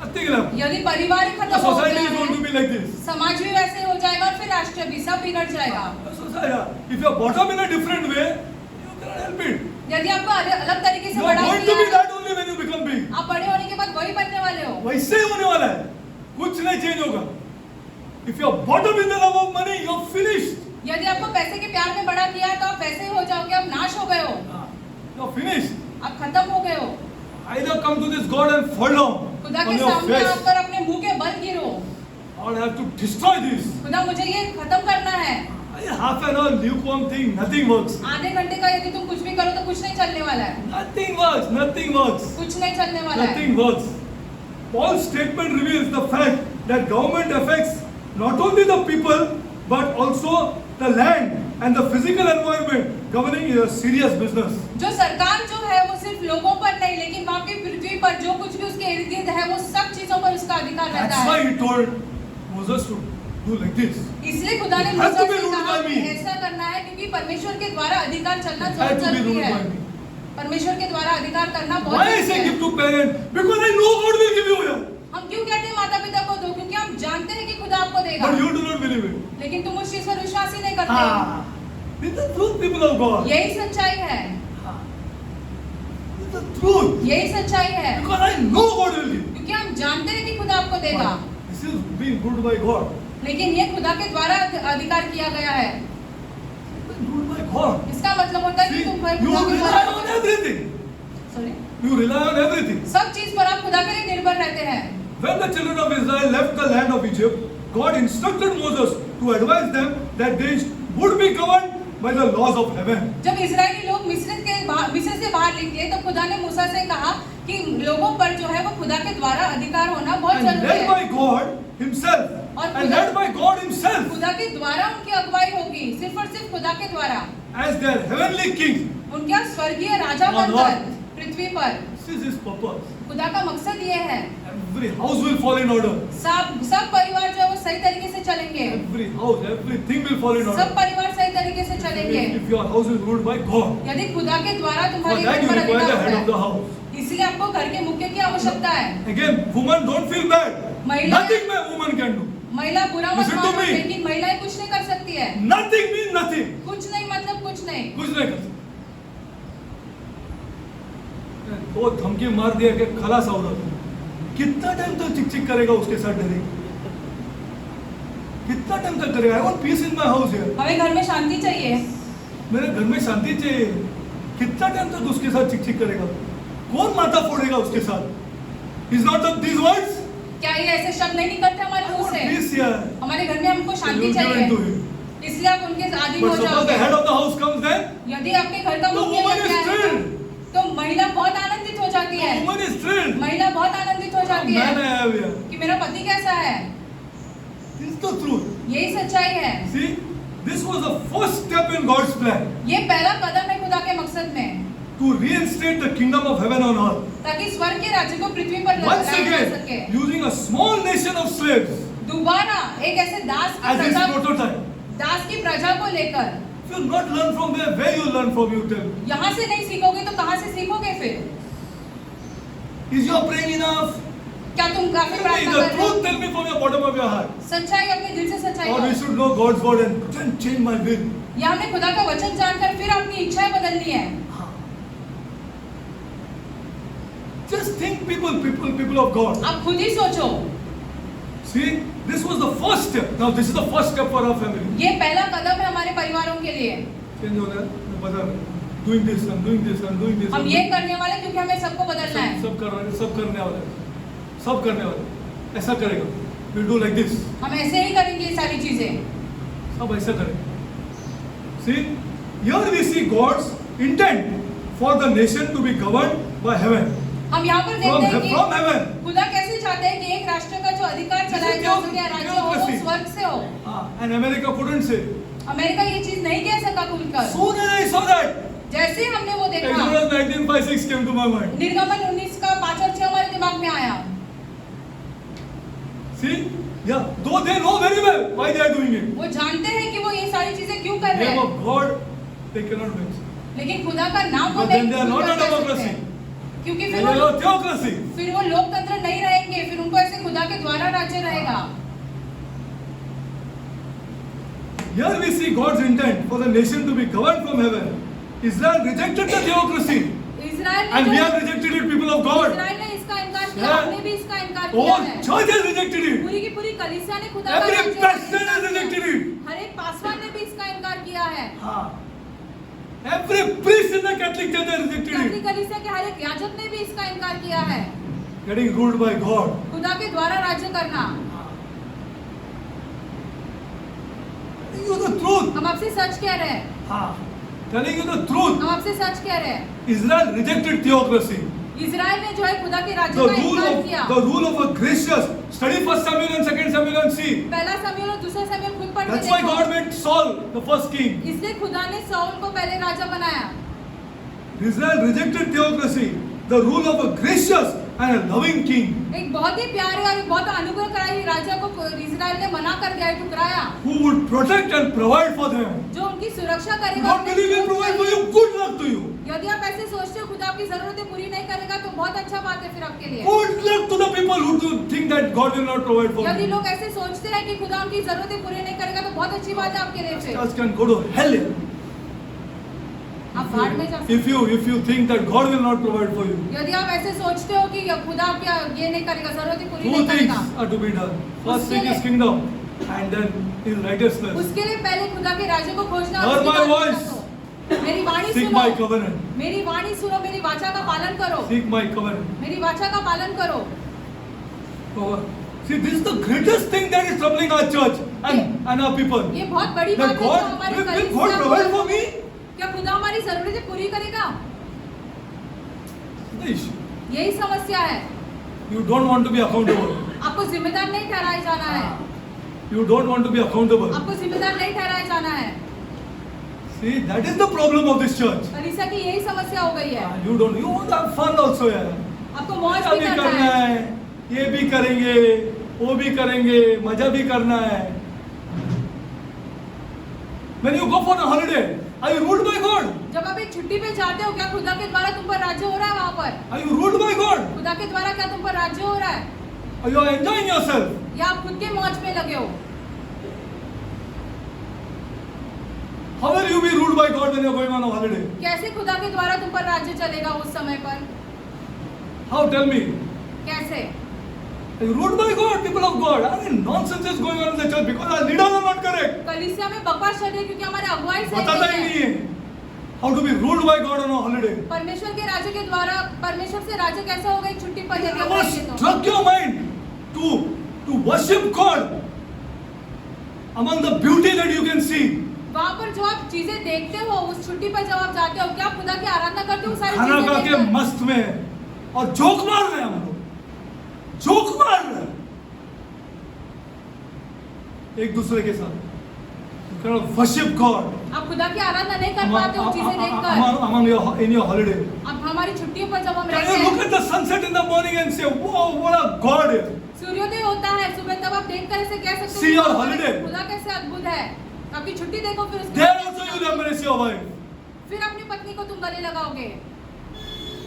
nothing will happen. यदि परिवार ही The खत्म हो society गया is going to है, be like this. समाज भी वैसे हो जाएगा और फिर राष्ट्र भी, सब बिगड़ जाएगा। The society, if you are brought up in a different way, you cannot help it. यदि आपको अलग तरीके से You are बड़ा going to किया be है, that only when you become big. आप बड़े होने के बाद वही बनने वाले हो। वैसे ही होने वाला है, कुछ नहीं चेंज होगा. If you are brought up in the love of money, you are finished. यदि आपको पैसे के प्यार में बड़ा किया तो आप वैसे ही हो जाओगे, आप नाश हो गए हो, You are finished. आप खत्म हो गए हो। Either come to this God and fall down खुदा on के your सामने face, आकर अपने मुंह के बल गिरो। or have to destroy this. खुदा मुझे ये खत्म करना है। Half an hour lukewarm thing, nothing works. आधे घंटे का यदि तुम कुछ भी करो तो कुछ नहीं चलने वाला है, Nothing works, nothing works. कुछ नहीं चलने वाला है। Nothing works. Paul's statement reveals the fact that government affects not only the people but also the land and the physical environment. Governing is a serious business. जो सरकार जो है वो सिर्फ लोगों पर नहीं, लेकिन वहाँ की पृथ्वी पर जो कुछ भी उसके इर्द गिर्द है वो सब चीजों पर उसका अधिकार रहता That's why है। he told Moses to do like this. इसलिए खुदा ने It has to Musa be से ruled कहा by कि me. ऐसा करना है क्योंकि परमेश्वर के द्वारा अधिकार चलना It बहुत has to be जरूरी ruled है। by me. परमेश्वर के द्वारा अधिकार करना बहुत Why I जरूरी say है। give to parents? Because I know God will give you here. हम क्यों कहते हैं माता पिता को दो? क्योंकि हम जानते हैं कि खुदा आपको देगा, But you do not believe it. लेकिन तुम उस चीज पर विश्वास ही नहीं करते। Ah, this is the truth, people of God. यही सच्चाई है, This is the truth. यही सच्चाई है, Because I know God will give. क्योंकि हम जानते हैं कि खुदा आपको देगा, But this is being ruled by God. लेकिन ये खुदा के द्वारा अधिकार किया गया है। Being ruled by God. इसका मतलब होता है See, कि तुम you खुदा के rely on द्वारा everything. Sorry? You rely on everything. सब चीज पर आप खुदा के लिए निर्भर रहते हैं। When the children of Israel left the land of Egypt, God instructed Moses to advise them that they would be governed by the laws of heaven. जब इजरायली लोग मिस्र से बाहर निकले तो खुदा ने मूसा से कहा कि लोगों पर जो है वो खुदा के द्वारा अधिकार होना बहुत And जरूरी led है, by God Himself. और And led by God Himself खुदा के द्वारा उनकी अगुवाई होगी, सिर्फ और सिर्फ खुदा के द्वारा, as their heavenly king. उनका स्वर्गीय राजा On बनकर earth. पृथ्वी पर। This is His purpose. खुदा का मकसद ये है Every house will fall in order. सब परिवार जो है वो सही तरीके से चलेंगे, Every house, everything will fall in order. सब परिवार सही तरीके से चलेंगे If your house is ruled by God, यदि खुदा के द्वारा for तुम्हारे that you ऊपर require the अधिकार head of होता the है। house. इसलिए आपको घर के मुख्य की आवश्यकता है। Again, woman, don't feel bad. महिला- Nothing my woman can do. महिला बुरा मत Listen to मानो, me. लेकिन महिलाएं कुछ नहीं कर सकती है। Nothing means nothing. कुछ नहीं मतलब कुछ नहीं। कुछ नहीं कर सकते। वो धमकी मार दिया कि खलास औरत। कितना टाइम तक चिक चिक करेगा उसके साथ डरेगी? कितना टाइम तक करेगा? I want peace in my house here. हमें घर में शांति चाहिए, मेरे घर में शांति चाहिए। कितना टाइम तक उसके साथ चिक चिक करेगा? कौन माथा फोड़ेगा उसके साथ? Is not of these words? क्या ये ऐसे शब्द नहीं निकलते हमारे I मुंह want से? peace here. हमारे घर में हमको शांति You give चाहिए, into him. इसलिए आप उनके अधीन But हो suppose the जाओगे। head of the house comes then, यदि आपके घर का the मुख्य woman बन is जाए thrilled. तो महिला बहुत आनंदित हो जाती The है, woman is thrilled. महिला बहुत आनंदित हो जाती Man I है have here. कि मेरा पति कैसा है। This is the truth. यही सच्चाई है। See, this was the first step in God's plan ये पहला कदम है खुदा के मकसद में, to reinstate the kingdom of heaven on earth. ताकि स्वर्ग के राज्य को पृथ्वी पर Once लाया जा again, सके। using a small nation of slaves दोबारा एक ऐसे दास की as his प्रजा, prototype. दास की प्रजा को लेकर, If you not learn from there, where you learn from, you tell me. यहाँ से नहीं सीखोगे तो कहाँ से सीखोगे फिर? Is your praying enough? क्या तुम काफी Tell me प्रार्थना the कर रहे हो? truth, tell me from your bottom of your heart. सच्चाई अपने दिल से सच्चाई Or we कहो। should know God's word and then change my will. या हमने खुदा का वचन जानकर फिर अपनी इच्छाएं बदलनी है। Just think, people of God. आप खुद ही सोचो। See, this was the first step. Now this is the first step for our family. ये पहला कदम है हमारे परिवारों के लिए। Change होना है, बदल। Doing this and doing this and doing this. हम ये करने वाले क्योंकि हमें सबको बदलना है। सब कर रहे हैं, सब करने वाले, सब करने वाले। ऐसा करेगा। We'll do like this. हम ऐसे ही करेंगे ये सारी चीजें। सब ऐसा करेंगे। See, here we see God's intent for the nation to be governed by heaven. हम यहाँ पर देखते हैं कि From heaven. खुदा कैसे चाहते हैं कि एक राष्ट्र का जो अधिकार चलाया जा सके, राज्य हो, वो स्वर्ग से हो। And America couldn't say. America ये चीज नहीं कह सका खुलकर। Soon as I saw that, जैसे हमने वो देखा, Exodus 19:5-6 came to my mind. निर्गमन 19 का 5 और 6 हमारे दिमाग में आया। See, yeah, though they know very well why they are doing it. वो जानते हैं कि वो ये सारी चीजें क्यों कर रहे Name हैं, of God, they cannot mention. लेकिन खुदा का नाम वो But नहीं then they are not a कह सकते democracy. हैं। क्योंकि They फिर are वो a theocracy. फिर वो लोकतंत्र नहीं रहेंगे, फिर उनको ऐसे खुदा के द्वारा राज्य रहेगा। Here we see God's intent for the nation to be governed from heaven. Israel rejected the theocracy, Israel and we ने have rejected it, people of God. Israel ने इसका इनकार किया, Yeah. हमने भी इसका इनकार किया All है। church has rejected it. पूरी की पूरी कलीसिया ने खुदा का Every राज्य का pastor इनकार has किया। rejected it. हर एक पासवान ने भी इसका इनकार किया है। Every priest in the Catholic Church has rejected Catholic it. कलीसिया के हर एक याजक ने भी इसका इनकार किया है। Getting ruled by God. खुदा के द्वारा राज्य करना। Telling you the truth. हम आपसे सच कह रहे हैं। Telling you the truth. हम आपसे सच कह रहे हैं। Israel rejected theocracy. इजराइल ने जो है खुदा के राज्य The का इनकार किया। rule of a gracious. Study 1 Samuel and 2 Samuel and see. पहला शमूएल और दूसरा शमूएल खुद पढ़ के That's why देखो। God made Saul the first king. इसलिए खुदा ने शाऊल को पहले राजा बनाया। Israel rejected theocracy, the rule of a gracious and a loving king. एक बहुत ही प्यारे और एक बहुत अनुग्रहकारी राजा को इजराइल ने मना कर दिया, ठुकराया। Who would protect and provide for them. जो उनकी सुरक्षा You करेगा। don't believe He'll provide for you? Good luck to you. यदि आप ऐसे सोचते हो खुदा आपकी जरूरतें पूरी नहीं करेगा तो बहुत अच्छा बात है फिर आपके लिए। Good luck to the people who do think that God will not provide for यदि you. लोग ऐसे सोचते हैं कि खुदा उनकी जरूरतें पूरी नहीं करेगा तो बहुत अच्छी बात है आपके लिए फिर। Church can go to hell. आप भाड़ में जा सकते If you think that God will not provide for you. हैं। यदि आप ऐसे सोचते हो कि खुदा आपकी ये नहीं करेगा, जरूरतें पूरी Two नहीं things करेगा, are to be done. First seek His kingdom and then His righteousness. उसके लिए पहले खुदा के राज्य को खोजना। Hear उसकी my बात voice. सुनो। मेरी वाणी Seek सुनो। my covenant. मेरी वाणी सुनो, मेरी वाचा का पालन करो। Seek my covenant. मेरी वाचा का पालन करो। See, this is the greatest thing that is troubling our church and our people. ये बहुत बड़ी That बात है जो God हमारे will कलीसिया God को- provide for me? क्या खुदा हमारी जरूरतें पूरी करेगा? The issue. यही समस्या है। You don't want to be accountable. आपको जिम्मेदार नहीं ठहराया जाना है। You don't want to be accountable. आपको जिम्मेदार नहीं ठहराया जाना है। See, that is the problem of this church. कलीसिया की यही समस्या हो गई है। You want to have fun also, यार. आपको मौज मजा भी भी करना करना है। है, ये भी करेंगे, वो भी करेंगे, मजा भी करना है. When you go for a holiday, are you ruled by God? जब आप एक छुट्टी पे जाते हो क्या खुदा के द्वारा तुम पर राज्य हो रहा है वहाँ पर? Are you ruled by God? खुदा के द्वारा क्या तुम पर राज्य हो रहा है? Or you are enjoying yourself? या आप खुद के मौज में लगे हो? How will you be ruled by God when you are going on a holiday? कैसे खुदा के द्वारा तुम पर राज्य चलेगा उस समय पर? How? Tell me. कैसे? Are you ruled by God, people of God? I mean, nonsense is going on in the church because our leaders are not correct. कलीसिया में बकवास चल रही है क्योंकि हमारे अगुवाई सही बताता ही नहीं नहीं है। है. How to be ruled by God on a holiday? परमेश्वर के राज्य के द्वारा परमेश्वर से राज्य कैसे होगा एक छुट्टी पर यदि हम Never रहेंगे तो? struck your mind to worship God among the beauty that you can see. वहाँ पर जो आप चीजें देखते हो उस छुट्टी पर जब आप जाते हो क्या आप खुदा की आराधना करते हो? वो सारी खाना खा चीजें के देखकर? मस्त में और जोक मार रहे हैं हम लोग, जोक मार रहे हैं एक दूसरे के साथ. You cannot worship God आप खुदा की आराधना नहीं कर पाते हो चीजें देखकर। in your holiday. अब हमारी छुट्टियों पर जब हम Can रहते you look हैं, at the sunset in the morning and say, wow, what a God is? सूर्योदय होता है सुबह, तब आप देखकर ऐसे कह सकते See your हो holiday. खुदा कैसे अद्भुत है। आपकी छुट्टी देखो फिर उसके There बाद also you will embrace your wife. फिर अपनी पत्नी को तुम गले लगाओगे।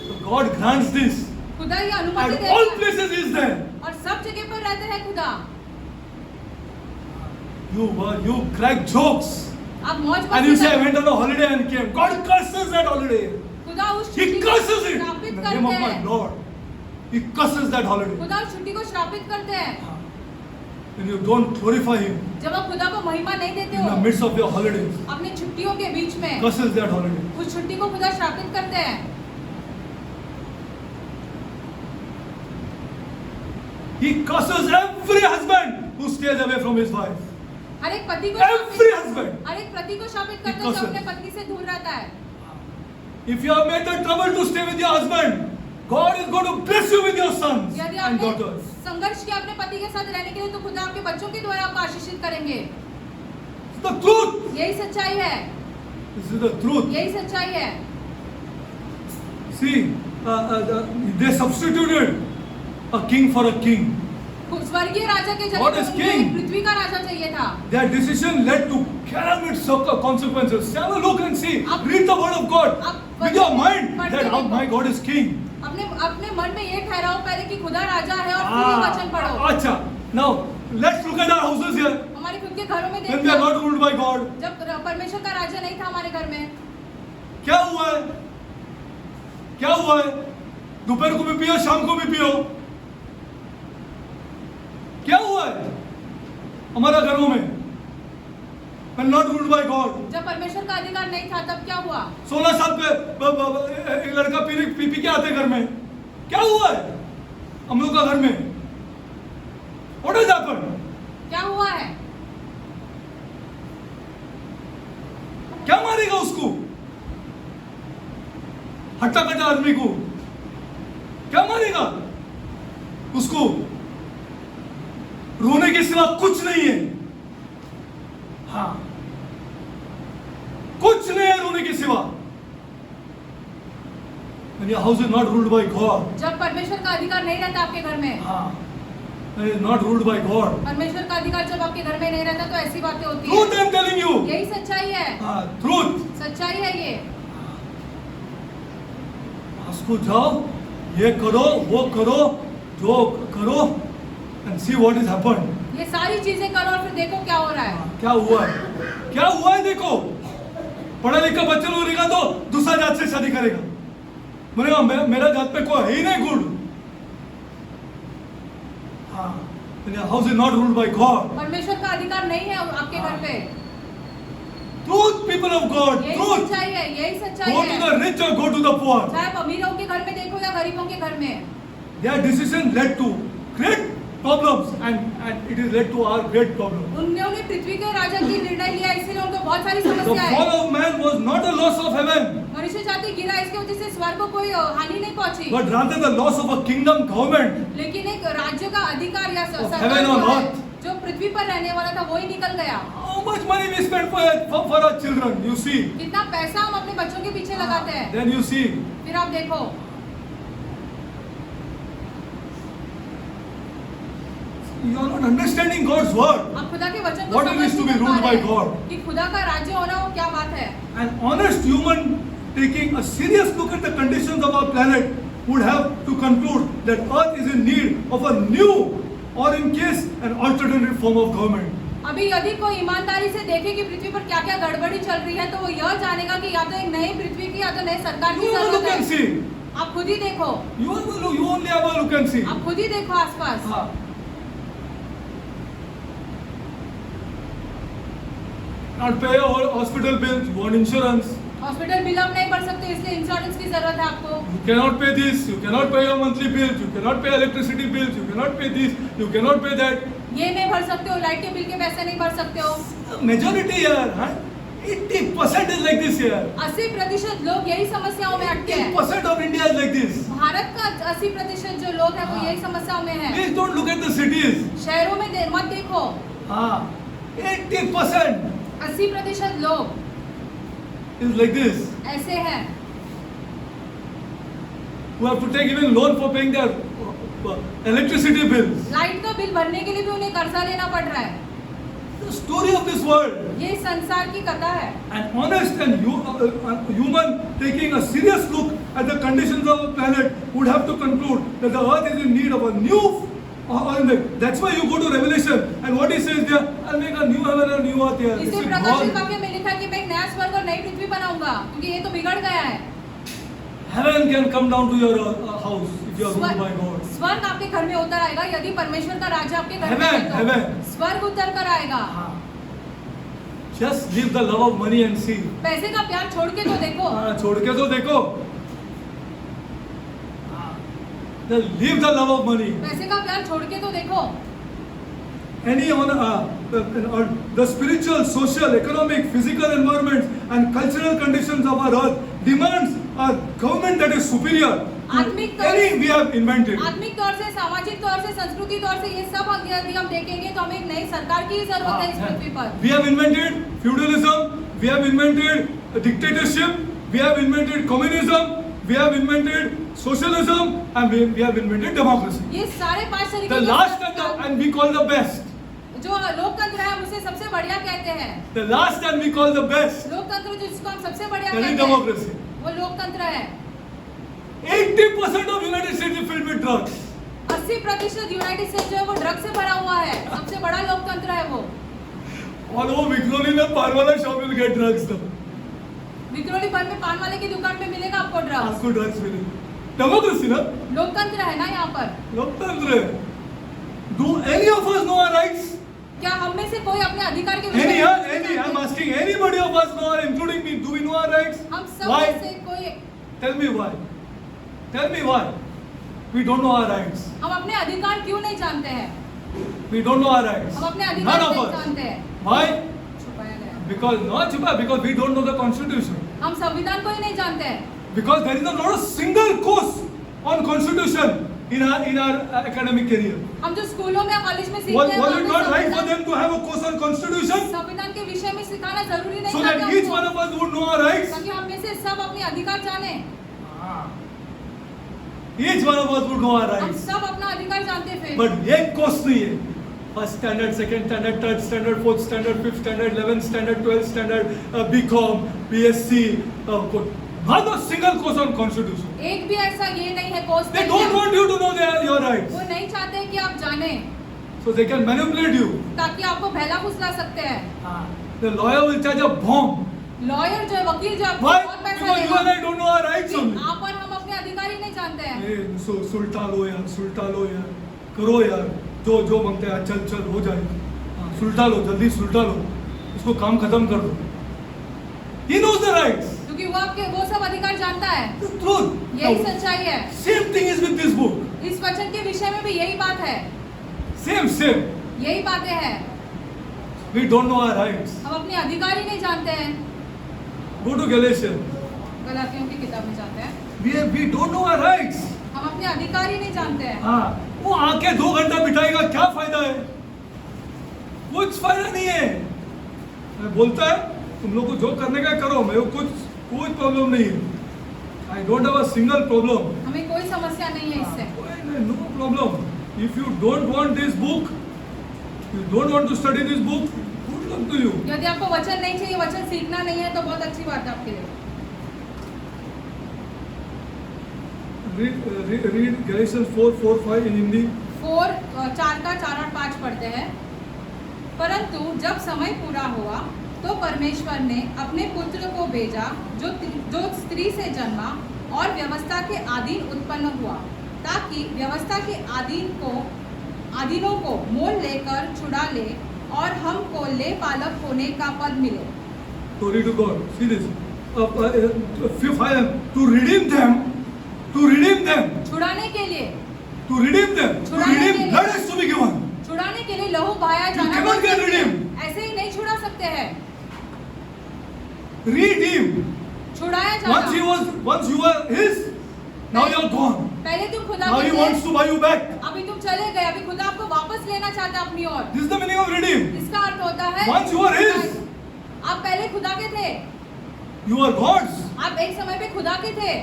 So God grants this. खुदा ये अनुमति At all देता है places He is there. और सब जगह पर रहते हैं खुदा। You crack jokes. आप मौज And you मस्ती say, I कर- went on a holiday and came. God curses that holiday. खुदा उस He छुट्टी को curses it. श्रापित In the name करते of my हैं। Lord. He curses that holiday. खुदा उस छुट्टी को श्रापित करते हैं। When you don't glorify Him जब आप खुदा को महिमा नहीं देते in the हो midst of your holidays, अपने छुट्टियों के बीच में, curses that holiday. उस छुट्टी को खुदा श्रापित करते हैं। He curses every husband who stays away from his wife. हर एक पति को Every husband. हर एक पति को शापित करते हैं जो curses. अपने पत्नी से दूर रहता है। If you have made the trouble to stay with your husband, God is going to bless you with your sons यदि and आपने daughters. संघर्ष किया अपने पति के साथ रहने के लिए तो खुदा आपके बच्चों के द्वारा आपको आशीषित करेंगे। It's the truth. यही सच्चाई है, This is the truth. यही सच्चाई है। See, they substituted a king for a king. स्वर्गीय राजा के What जगह is उनको king? एक पृथ्वी का राजा चाहिए था। Their decision led to calamity consequences. Have a look and see. आप- Read the word of God आप with your mind पढ़ के that देखो। my God is king. अपने अपने मन में ये ठहराओ पहले कि खुदा राजा है और फिर ये वचन पढ़ो। अच्छा. Now let's look at our houses here. हमारे खुद के घरों में When we are देखो not ruled by God. जब परमेश्वर का राज्य नहीं था हमारे घर में, क्या हुआ है? क्या हुआ है? दोपहर को भी पियो, शाम को भी पियो। क्या हुआ है हमारा घरों में? When not ruled by God. जब परमेश्वर का अधिकार नहीं था तब क्या हुआ? 16 साल पे एक लड़का पी के आते घर में। क्या हुआ है हम लोग का घर में? What has happened? क्या हुआ है? क्या मारेगा उसको? हट्टा कट्टा आदमी को क्या मारेगा उसको? रोने के सिवा कुछ नहीं है। हाँ, कुछ नहीं है रोने के सिवा। When your house is not ruled by God, जब परमेश्वर का अधिकार नहीं रहता आपके घर में, हाँ, when it is not ruled by God, परमेश्वर का अधिकार जब आपके घर में नहीं रहता तो ऐसी बातें होती truth है। I am telling you, यही सच्चाई है, हाँ, truth। सच्चाई है ये। उसको जाओ, ये करो, वो करो, जो करो, and see what is happened। ये सारी चीजें करो और फिर देखो क्या हो रहा है। क्या हुआ है? क्या हुआ है देखो। पढ़ा लिखा बच्चा लोग रहेगा तो दूसरा जात से शादी करेगा। मेरा जात पे कोई है ही नहीं गुड़। हाँ, house is not ruled by God. परमेश्वर का अधिकार नहीं है आपके घर पे। ट्रूथ पीपल ऑफ गॉड, यही ट्रूथ। सच्चाई है, यही सच्चाई गो टू द है। रिच और गो टू द पुअर। चाहे आप अमीरों के घर में देखो या गरीबों के घर में, their decision led to great problems and it is led to our great problems. उन्होंने पृथ्वी के राजा की निर्णय लिया, इसलिए उनको बहुत सारी द समस्याएं fall I. Of man was not a loss of haven, मनुष्य जाति गिरा, इसके वजह से स्वर्ग को कोई हानि नहीं पहुंची, but rather the loss of a kingdom government लेकिन एक राज्य का अधिकार या Of सरकार heaven जो on है, earth. जो पृथ्वी पर रहने वाला था वही निकल गया। How much money we spend for our children, you see. कितना पैसा हम अपने बच्चों के पीछे लगाते हैं, Then you see, फिर आप देखो you are not understanding God's word. आप खुदा के वचन को What it समझ is to नहीं be पा ruled by रहे हैं God. कि खुदा का राज्य होना वो क्या बात है। An honest human taking a serious look at the conditions of our planet would have to conclude that Earth is in need of a new or in case an alternative form of government. अभी यदि कोई ईमानदारी से देखे कि पृथ्वी पर क्या क्या गड़बड़ी चल रही है तो वो यह जानेगा कि या तो एक नई पृथ्वी की या तो नई सरकार की You have a look जरूरत and है। see. आप खुद ही देखो, You only have a look and see. आप खुद ही देखो आसपास। हाँ. Not pay your hospital bills, you want insurance. Hospital bill आप नहीं भर सकते, इसलिए इंश्योरेंस की जरूरत है आपको। You cannot pay this, you cannot pay your monthly bills, you cannot pay electricity bills, you cannot pay this, you cannot pay that. ये नहीं भर सकते हो, लाइट के बिल के पैसे नहीं भर सकते हो। Majority here, huh? 80% is like this here. 80% लोग यही समस्याओं में अटके हैं। 80% of India is like this. Bharat का 80% जो लोग हैं वो यही समस्याओं में हैं। Please don't look at the cities. शहरों में मत देखो, हाँ, 80% 80% लोग is like this. ऐसे हैं Who have to take even loan for paying their electricity bills. Light का बिल भरने के लिए भी उन्हें कर्जा लेना पड़ रहा है। The story of this world. ये संसार की कथा है। An honest and human taking a serious look at the conditions of the planet would have to conclude that the earth is in need of a new. That's why you go to Revelation and what he says there, I'll make a new heaven and a new earth here. This इसे is प्रकाशित God. वाक्य में लिखा है है कि मैं एक नया स्वर्ग और नई पृथ्वी बनाऊंगा, क्योंकि ये तो बिगड़ गया है। Heaven can come down to your house if you are ruled by God. स्वर्ग आपके घर में उतर आएगा यदि परमेश्वर का राज्य आपके घर में Heaven, है heaven. तो स्वर्ग उतर कर आएगा। Just leave the love of money and see. पैसे का प्यार छोड़ के तो देखो। छोड़ के तो देखो। Leave the love of money. पैसे का प्यार छोड़ के तो देखो। Any on the spiritual, social, economic, physical environments and cultural conditions of our earth demands a government that is superior to आत्मिक any we have invented. आत्मिक तौर से, सामाजिक तौर से, संस्कृति तौर से ये सब यदि हम देखेंगे तो हमें एक नई सरकार की जरूरत है इस पृथ्वी पर। We have invented feudalism, we have invented dictatorship, we have invented communism, we have invented socialism, and we have invented democracy. ये सारे 5 तरीके The last and we call the best. जो लोकतंत्र है हम उसे सबसे बढ़िया कहते हैं। The last and we call the best. लोकतंत्र जिसको हम सबसे बढ़िया That कहते is हैं democracy. वो लोकतंत्र है। 80% of United States is filled with drugs. 80% United states जो है वो ड्रग से भरा हुआ है। सबसे बड़ा लोकतंत्र है वो। और वो विक्रोली में पान वाला शॉप में गेट ड्रग्स था। विक्रोली फल में पान वाले की दुकान पे मिलेगा आपको ड्रग्स। आपको ड्रग्स मिलेगा। डेमोक्रेसी ना? लोकतंत्र है ना यहाँ पर। लोकतंत्र है। Do any of us know our rights? क्या हम में से कोई अपने अधिकार के Any, विषय I'm asking anybody of us know, including me, do we know our rights? हम सब Why? में से कोई Tell me why. Tell me why. We don't know our rights. हम अपने अधिकार क्यों नहीं जानते हैं? We don't know our rights. हम अपने None अधिकार of नहीं us. जानते हैं। Why? छुपाया गया। Because not chupa, because we don't know the constitution. हम संविधान को ही नहीं जानते हैं। Because there is not a single course on constitution in our academic career. हम जो स्कूलों में कॉलेज में सीखते Was हैं it not right for them to have a course on constitution संविधान के विषय में सिखाना जरूरी नहीं so था that each one of us would know our rights? ताकि हम में से सब अपने अधिकार जाने। Each one of us would know our हम rights. सब अपना अधिकार जानते थे। But एक कोर्स नहीं है. First standard, second standard, third standard, fourth standard, fifth standard, 11th standard, 12th standard, BCom, BSc, not a single course on constitution. एक भी ऐसा ये नहीं है course They don't want you to know your rights. वो नहीं चाहते कि आप जाने So they can manipulate you. ताकि आपको बहला फुसला सकते हैं। The lawyer will charge a bomb. Lawyer जो है वकील जो आपको Why? बहुत पैसा Because you and I देगा don't know our rights only. आप और हम अपने अधिकार ही नहीं जानते हैं। सुलटा लो यार, करो यार, जो मांगते हैं चल हो जाएगा। सुलटा लो, जल्दी सुलटा लो, इसको काम खत्म कर दो। He knows the rights. क्योंकि वो सब अधिकार जानता है। The truth. यही सच्चाई है। Same thing is with this book. इस वचन के विषय में भी यही बात है। Same. यही बातें हैं। We don't know our rights. हम अपने अधिकार ही नहीं जानते हैं। Go to Galatians. गलातियों की किताब में जाते हैं। We don't know our rights. हम अपने अधिकार ही नहीं जानते हैं। हाँ, वो आके 2 घंटा बिठाएगा, क्या फायदा है? कुछ फायदा नहीं है। मैं बोलता है तुम लोग को जो करने का करो, मेरे को कोई प्रॉब्लम नहीं है। I don't have a single problem. हमें कोई समस्या नहीं है इससे। No problem. If you don't want this book, you don't want to study this book, good luck to you. यदि आपको वचन नहीं चाहिए, वचन सीखना नहीं है तो बहुत अच्छी बात है आपके लिए। Read Galatians 4:4-5 in Hindi. 4 का 4 और 5 पढ़ते हैं। परंतु जब समय पूरा हुआ तो परमेश्वर ने अपने पुत्र को भेजा जो स्त्री से जन्मा और व्यवस्था के अधीन उत्पन्न हुआ, ताकि व्यवस्था के अधीनों को मोल लेकर छुड़ा ले और हमको ले पालक होने का पद मिले। Glory to God. See this. 5 to redeem them. छुड़ाने के लिए To redeem them. To छुड़ाने के redeem, लिए। blood has to be given. छुड़ाने के लिए लहू बहाया You जाना cannot get पड़ता है। redeemed. ऐसे ही नहीं छुड़ा सकते हैं। Redeem. छुड़ाया जाना। Once you were his, now you are gone. पहले तुम खुदा Now के he थे, wants to buy you back. अभी तुम चले गए, अभी खुदा आपको वापस लेना चाहता है अपनी ओर। This is the meaning of redeem. इसका अर्थ होता है Once you are his. आप पहले खुदा के थे, You are God's. आप एक समय पे खुदा के थे।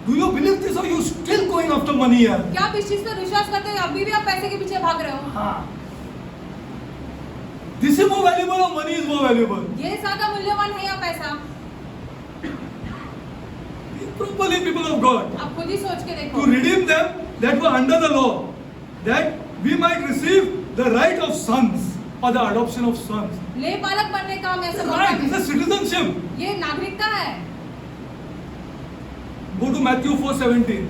Do you believe this or you still going after money here? क्या आप इस चीज पर विश्वास करते हैं? अभी भी आप पैसे के पीछे भाग रहे हो। हाँ. This is more valuable or money is more valuable? ये ज्यादा मूल्यवान है या पैसा? Properly, people of God. आप खुद ही सोच के देखो। To redeem them that were under the law, that we might receive the right of sons. or the adoption of sons. ले बालक बनने का हम ऐसा Right, बोलते it's a हैं। citizenship. ये नागरिकता है। Go to Matthew 4:17.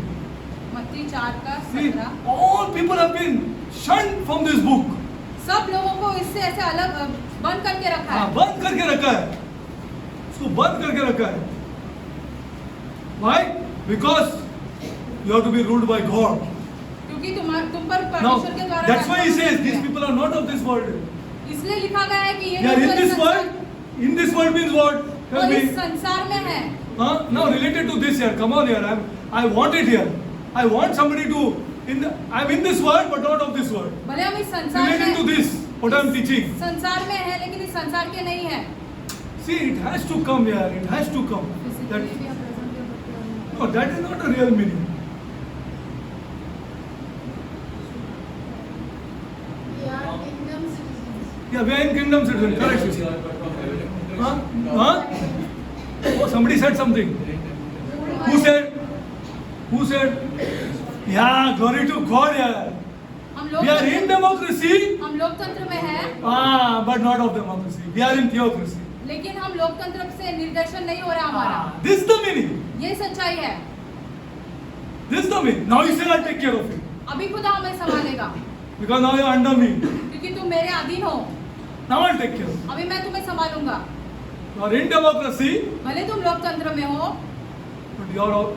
मत्ती 4 का See, 17। all people have been shunned from this book. सब लोगों को इससे ऐसे अलग बंद करके रखा हाँ, है। बंद करके रखा है, उसको बंद करके रखा है। Why? Because you have to be ruled by God. क्योंकि तुम पर Now, परमेश्वर के द्वारा that's why he शासन says होती these है। people are not of this world. इसलिए लिखा गया है कि ये They are लोग in तो this इस world. In this world means what? वो Tell इस me. संसार में है। Huh? Now related to this here. Come on here. I want it here. I want somebody to. I'm in this world, but not of this world. भले हम इस संसार Related to में this, what I'm teaching. संसार में है लेकिन इस संसार के नहीं है। See, it has to come here. It has to come. That, no, that is not a real meaning. We are kingdom citizens. Yeah, we are in kingdom citizen. Correct. sister. Huh? Huh? Oh, somebody said something. Who said? Who said? Yeah, glory to God. Yeah. हम We are in लोग democracy. हम लोकतंत्र में है But not of democracy. We are in theocracy. लेकिन हम लोकतंत्र से निर्देशन नहीं हो रहा हमारा। This is the meaning. ये सच्चाई है। This is the meaning. Now you say I'll take care of it. अभी खुदा हमें संभालेगा Because now you're under me. क्योंकि तुम मेरे अधीन हो। Now I'll take care of it. अभी मैं तुम्हें संभालूंगा। You are in democracy, भले तुम लोकतंत्र में हो but you're of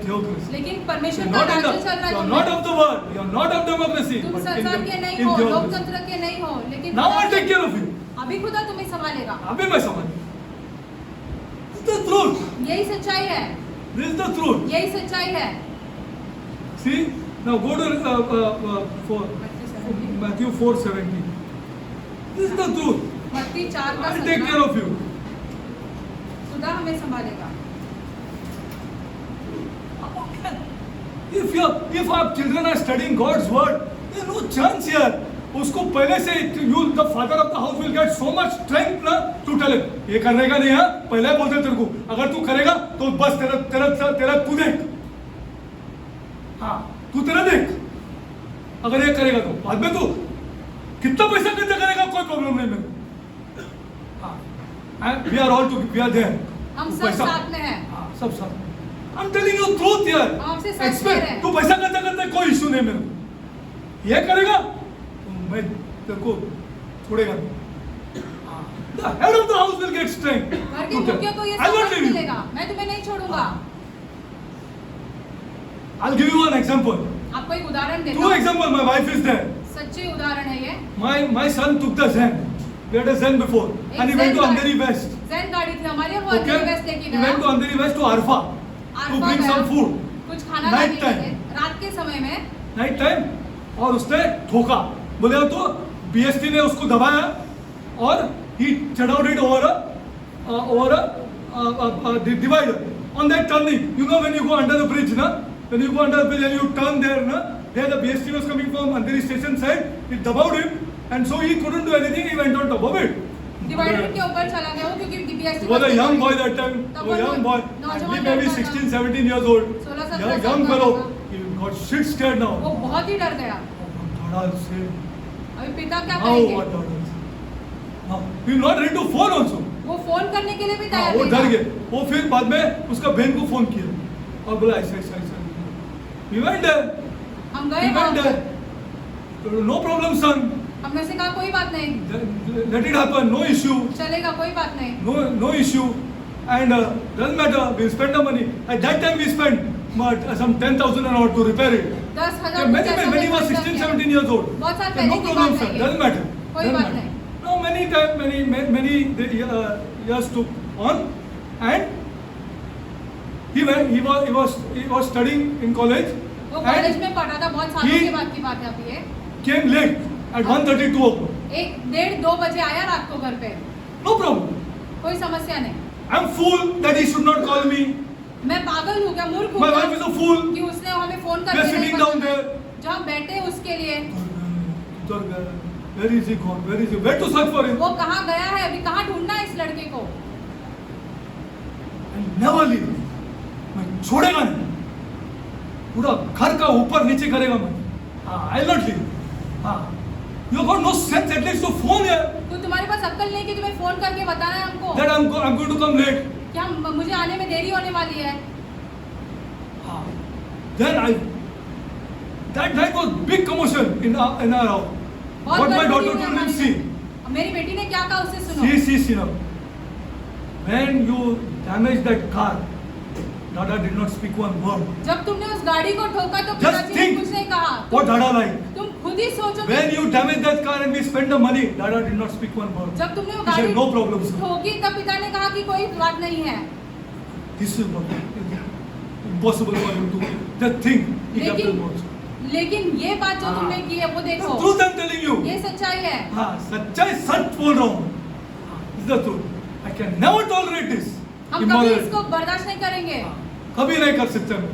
theocracy. लेकिन परमेश्वर You're का not, in राज्य चल रहा you're है not तुम of the world. You're not of democracy. तुम But संसार के नहीं in हो theocracy. लोकतंत्र के नहीं हो लेकिन Now I'll take care of you. अभी खुदा तुम्हें संभालेगा। अभी मैं समझ। This is the truth. यही सच्चाई है। This is the truth. यही सच्चाई है। See, now go to Matthew 4:17. This is the truth. मत्ती 4 का I'll take care 17 of you. खुदा हमें संभालेगा। If our children are studying God's word, there's no chance here. उसको पहले से the father of the house will get so much strength ना to tell him ये करने का नहीं है, पहले ही बोलते तेरे को अगर तू करेगा तो बस तेरा तू देख, हाँ तू तेरा देख, अगर ये करेगा तो बाद में तू कितना पैसा खर्चा करेगा कोई प्रॉब्लम नहीं मेरे को, हाँ we are all we are there. हम तू सब पैसा- साथ में हैं। हाँ सब साथ में। I'm telling you truth here. हम आपसे सच कह Expect, रहे हैं। तू पैसा खर्चा करता है कोई इशू नहीं मेरे को, ये करेगा तो मैं तेरे को छोड़ेगा नहीं। The head of the house will get strength. घर के मुखिया को ये I won't सबक leave you. मिलेगा। मैं तुम्हें नहीं छोड़ूंगा। I'll give you one example. आपको एक उदाहरण देता Two हूँ। example. My wife is there. सच्ची उदाहरण है ये। My son took the Zen. We had a Zen before, and he went to Zen Andheri West. Jain गाड़ी थी हमारी और वो Okay. अंधेरी वेस्ट लेके He गया। went to Andheri West to Arfa to Arfa bring गया, some food. कुछ खाना Night लाने के time. लिए रात के समय में नाइट टाइम, और उसने ठोका, बोले तो बीएसटी ने उसको दबाया और ही चढ़ाउड it over a divider on that turning, you know when you go under the bridge ना, when you go under the bridge and you turn there ना, there the BEST was coming from Andheri station side, it दबाउड him and so he couldn't do anything, he went on top of it. Divider के ऊपर चला गया वो क्योंकि BEST He was a young boy that time, तब a young boy, नौजवान maybe लड़का था। 16, 17 years old, 16-17 young साल का fellow, था। he got shit scared now. वो बहुत ही डर गया। थोड़ा से अभी पिता क्या How करेंगे? what orders? Now, he is not ready to phone also. वो फोन करने के लिए भी हाँ, तैयार वो नहीं डर था। गए, वो फिर बाद में उसका बहन को फोन किया और बोला ऐसा ऐसा ऐसा. He went there. हम He गए वहाँ went there. पर No problem, son. हमने से कहा कोई बात नहीं, Let it happen. No issue. चलेगा कोई बात नहीं। No issue. And doesn't matter. We spend the money. At that time we spent some 10,000 and odd to repair it. 10,000 Many when he was 16, 17 years old. बहुत साल So पहले no की problem, बात sir. है ये। Doesn't matter. कोई Doesn't बात matter. नहीं। No, many years took on, and he was studying in college, वो कॉलेज and में पढ़ा था, बहुत सालों he- के बाद की बात है अभी ये। came late at 1:32 o'clock. 1-1:30-2 बजे आया रात को घर पे, No problem. कोई समस्या नहीं। I'm fool that he should not call me. मैं पागल हूँ क्या, मूर्ख हूँ My क्या wife is a fool. कि उसने हमें फोन We are करके sitting नहीं down पता there. जहाँ बैठे उसके लिए। Where is he gone? Where is he? Where to search for him? वो कहाँ गया है, अभी कहाँ ढूंढना है इस लड़के को। And never leave. मैं छोड़ेगा नहीं, पूरा घर का ऊपर नीचे करेगा मैं. हाँ, I'll not leave. हाँ, You got no sense at least to phone here तो तुम्हारे पास अक्ल नहीं कि तुम्हें फोन करके बताना है हमको that I'm going to come late. क्या मुझे आने में देरी होने वाली है। Then that night was big commotion in our house. बहुत What my गड़बड़ी daughter हुई told हमारे me, see. घर। मेरी बेटी ने क्या कहा उससे सुनो। See now. When you damaged that car, Dada did not speak one word. जब तुमने उस गाड़ी को ठोका तो Just पिताजी ने think कुछ नहीं कहा। what Dada like. तुम खुद ही सोचो When you damaged that car and we spent the money, Dada did not speak one word. जब तुमने वो He said गाड़ी no problem, sir. ठोकी तब पिता ने कहा कि कोई बात नहीं है। This is not impossible for him to just think. He kept his mouth. लेकिन ये बात जो तुमने की है वो The देखो truth I'm telling you. ये सच्चाई है। हाँ, सच्चाई सच बोल रहा हूँ। This is the truth. I can never tolerate this. हम कभी Immorality. इसको बर्दाश्त नहीं करेंगे। कभी नहीं कर सकते मैं।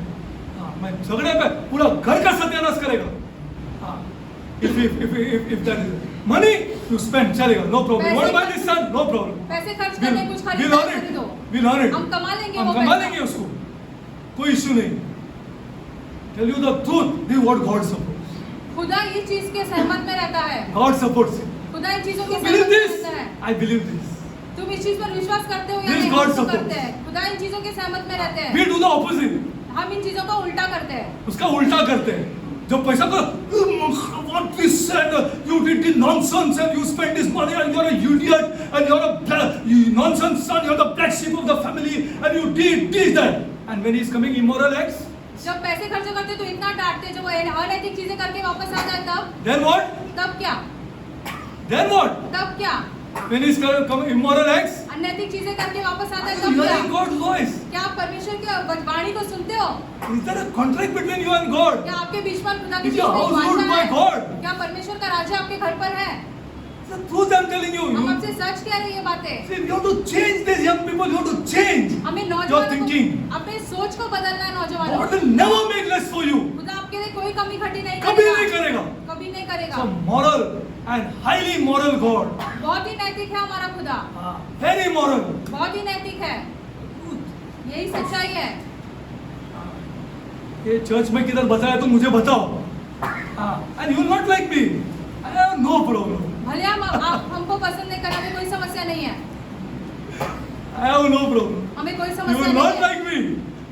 हाँ, मैं झगड़े पे पूरा घर का सत्यानाश करेगा। हाँ, if that is money you spend चलेगा, no problem. What about this son? No problem. पैसे खर्च करने कुछ We'll खरीदना earn खरीदो। it. We'll earn it. हम कमा लेंगे हम वो कमा पैसा। लेंगे उसको। कोई इशू नहीं। Tell you the truth. This is what God supports. खुदा इस चीज के सहमत में रहता है। God supports it. खुदा इन चीजों के You सहमत believe में this? रहता है। I believe this. तुम इस चीज पर विश्वास करते हो या This नहीं? God हम तो supports. करते हैं। खुदा इन चीजों के सहमत में रहते We हैं। do the opposite. हम इन चीजों का उल्टा करते हैं। उसका उल्टा करते हैं। जब पैसा को what we said, you did the nonsense and you spent this money and you're a idiot and you're a nonsense son, you're the black sheep of the family and you did this that. And when he's coming immoral acts, जब पैसे खर्च करते तो इतना डांटते, जब वो अनैतिक चीजें करके वापस आ जाए then what? तब क्या? Then what? तब क्या? When he's coming immoral acts, अनैतिक चीजें करके वापस आता है you तब क्या? hearing God's voice. क्या आप परमेश्वर की वाणी को सुनते हो? Is there a contract between you and God? क्या आपके बीच में खुदा के Is बीच your में house एक ruled वाचा by है? God? क्या परमेश्वर का राज्य आपके घर पर है? It's the truth I'm telling you. हम You आपसे सच कह रहे हैं ये बातें। see, you have to change this young people. You have to change हमें your नौजवानों thinking. को अपने सोच को बदलना है नौजवानों God को। will never make less for you. खुदा आपके लिए कोई कमी खटी नहीं कभी करेगा। नहीं करेगा. कभी नहीं It's करेगा। a moral and highly moral God. बहुत ही नैतिक है हमारा खुदा। Very moral. बहुत ही नैतिक है। यही सच्चाई है। ये चर्च में किधर बताया तो मुझे बताओ. And you will not like me. I have no problem. भले आप हमको पसंद नहीं करना, हमें कोई समस्या नहीं है। I have no problem. हमें कोई You समस्या will नहीं not है। like me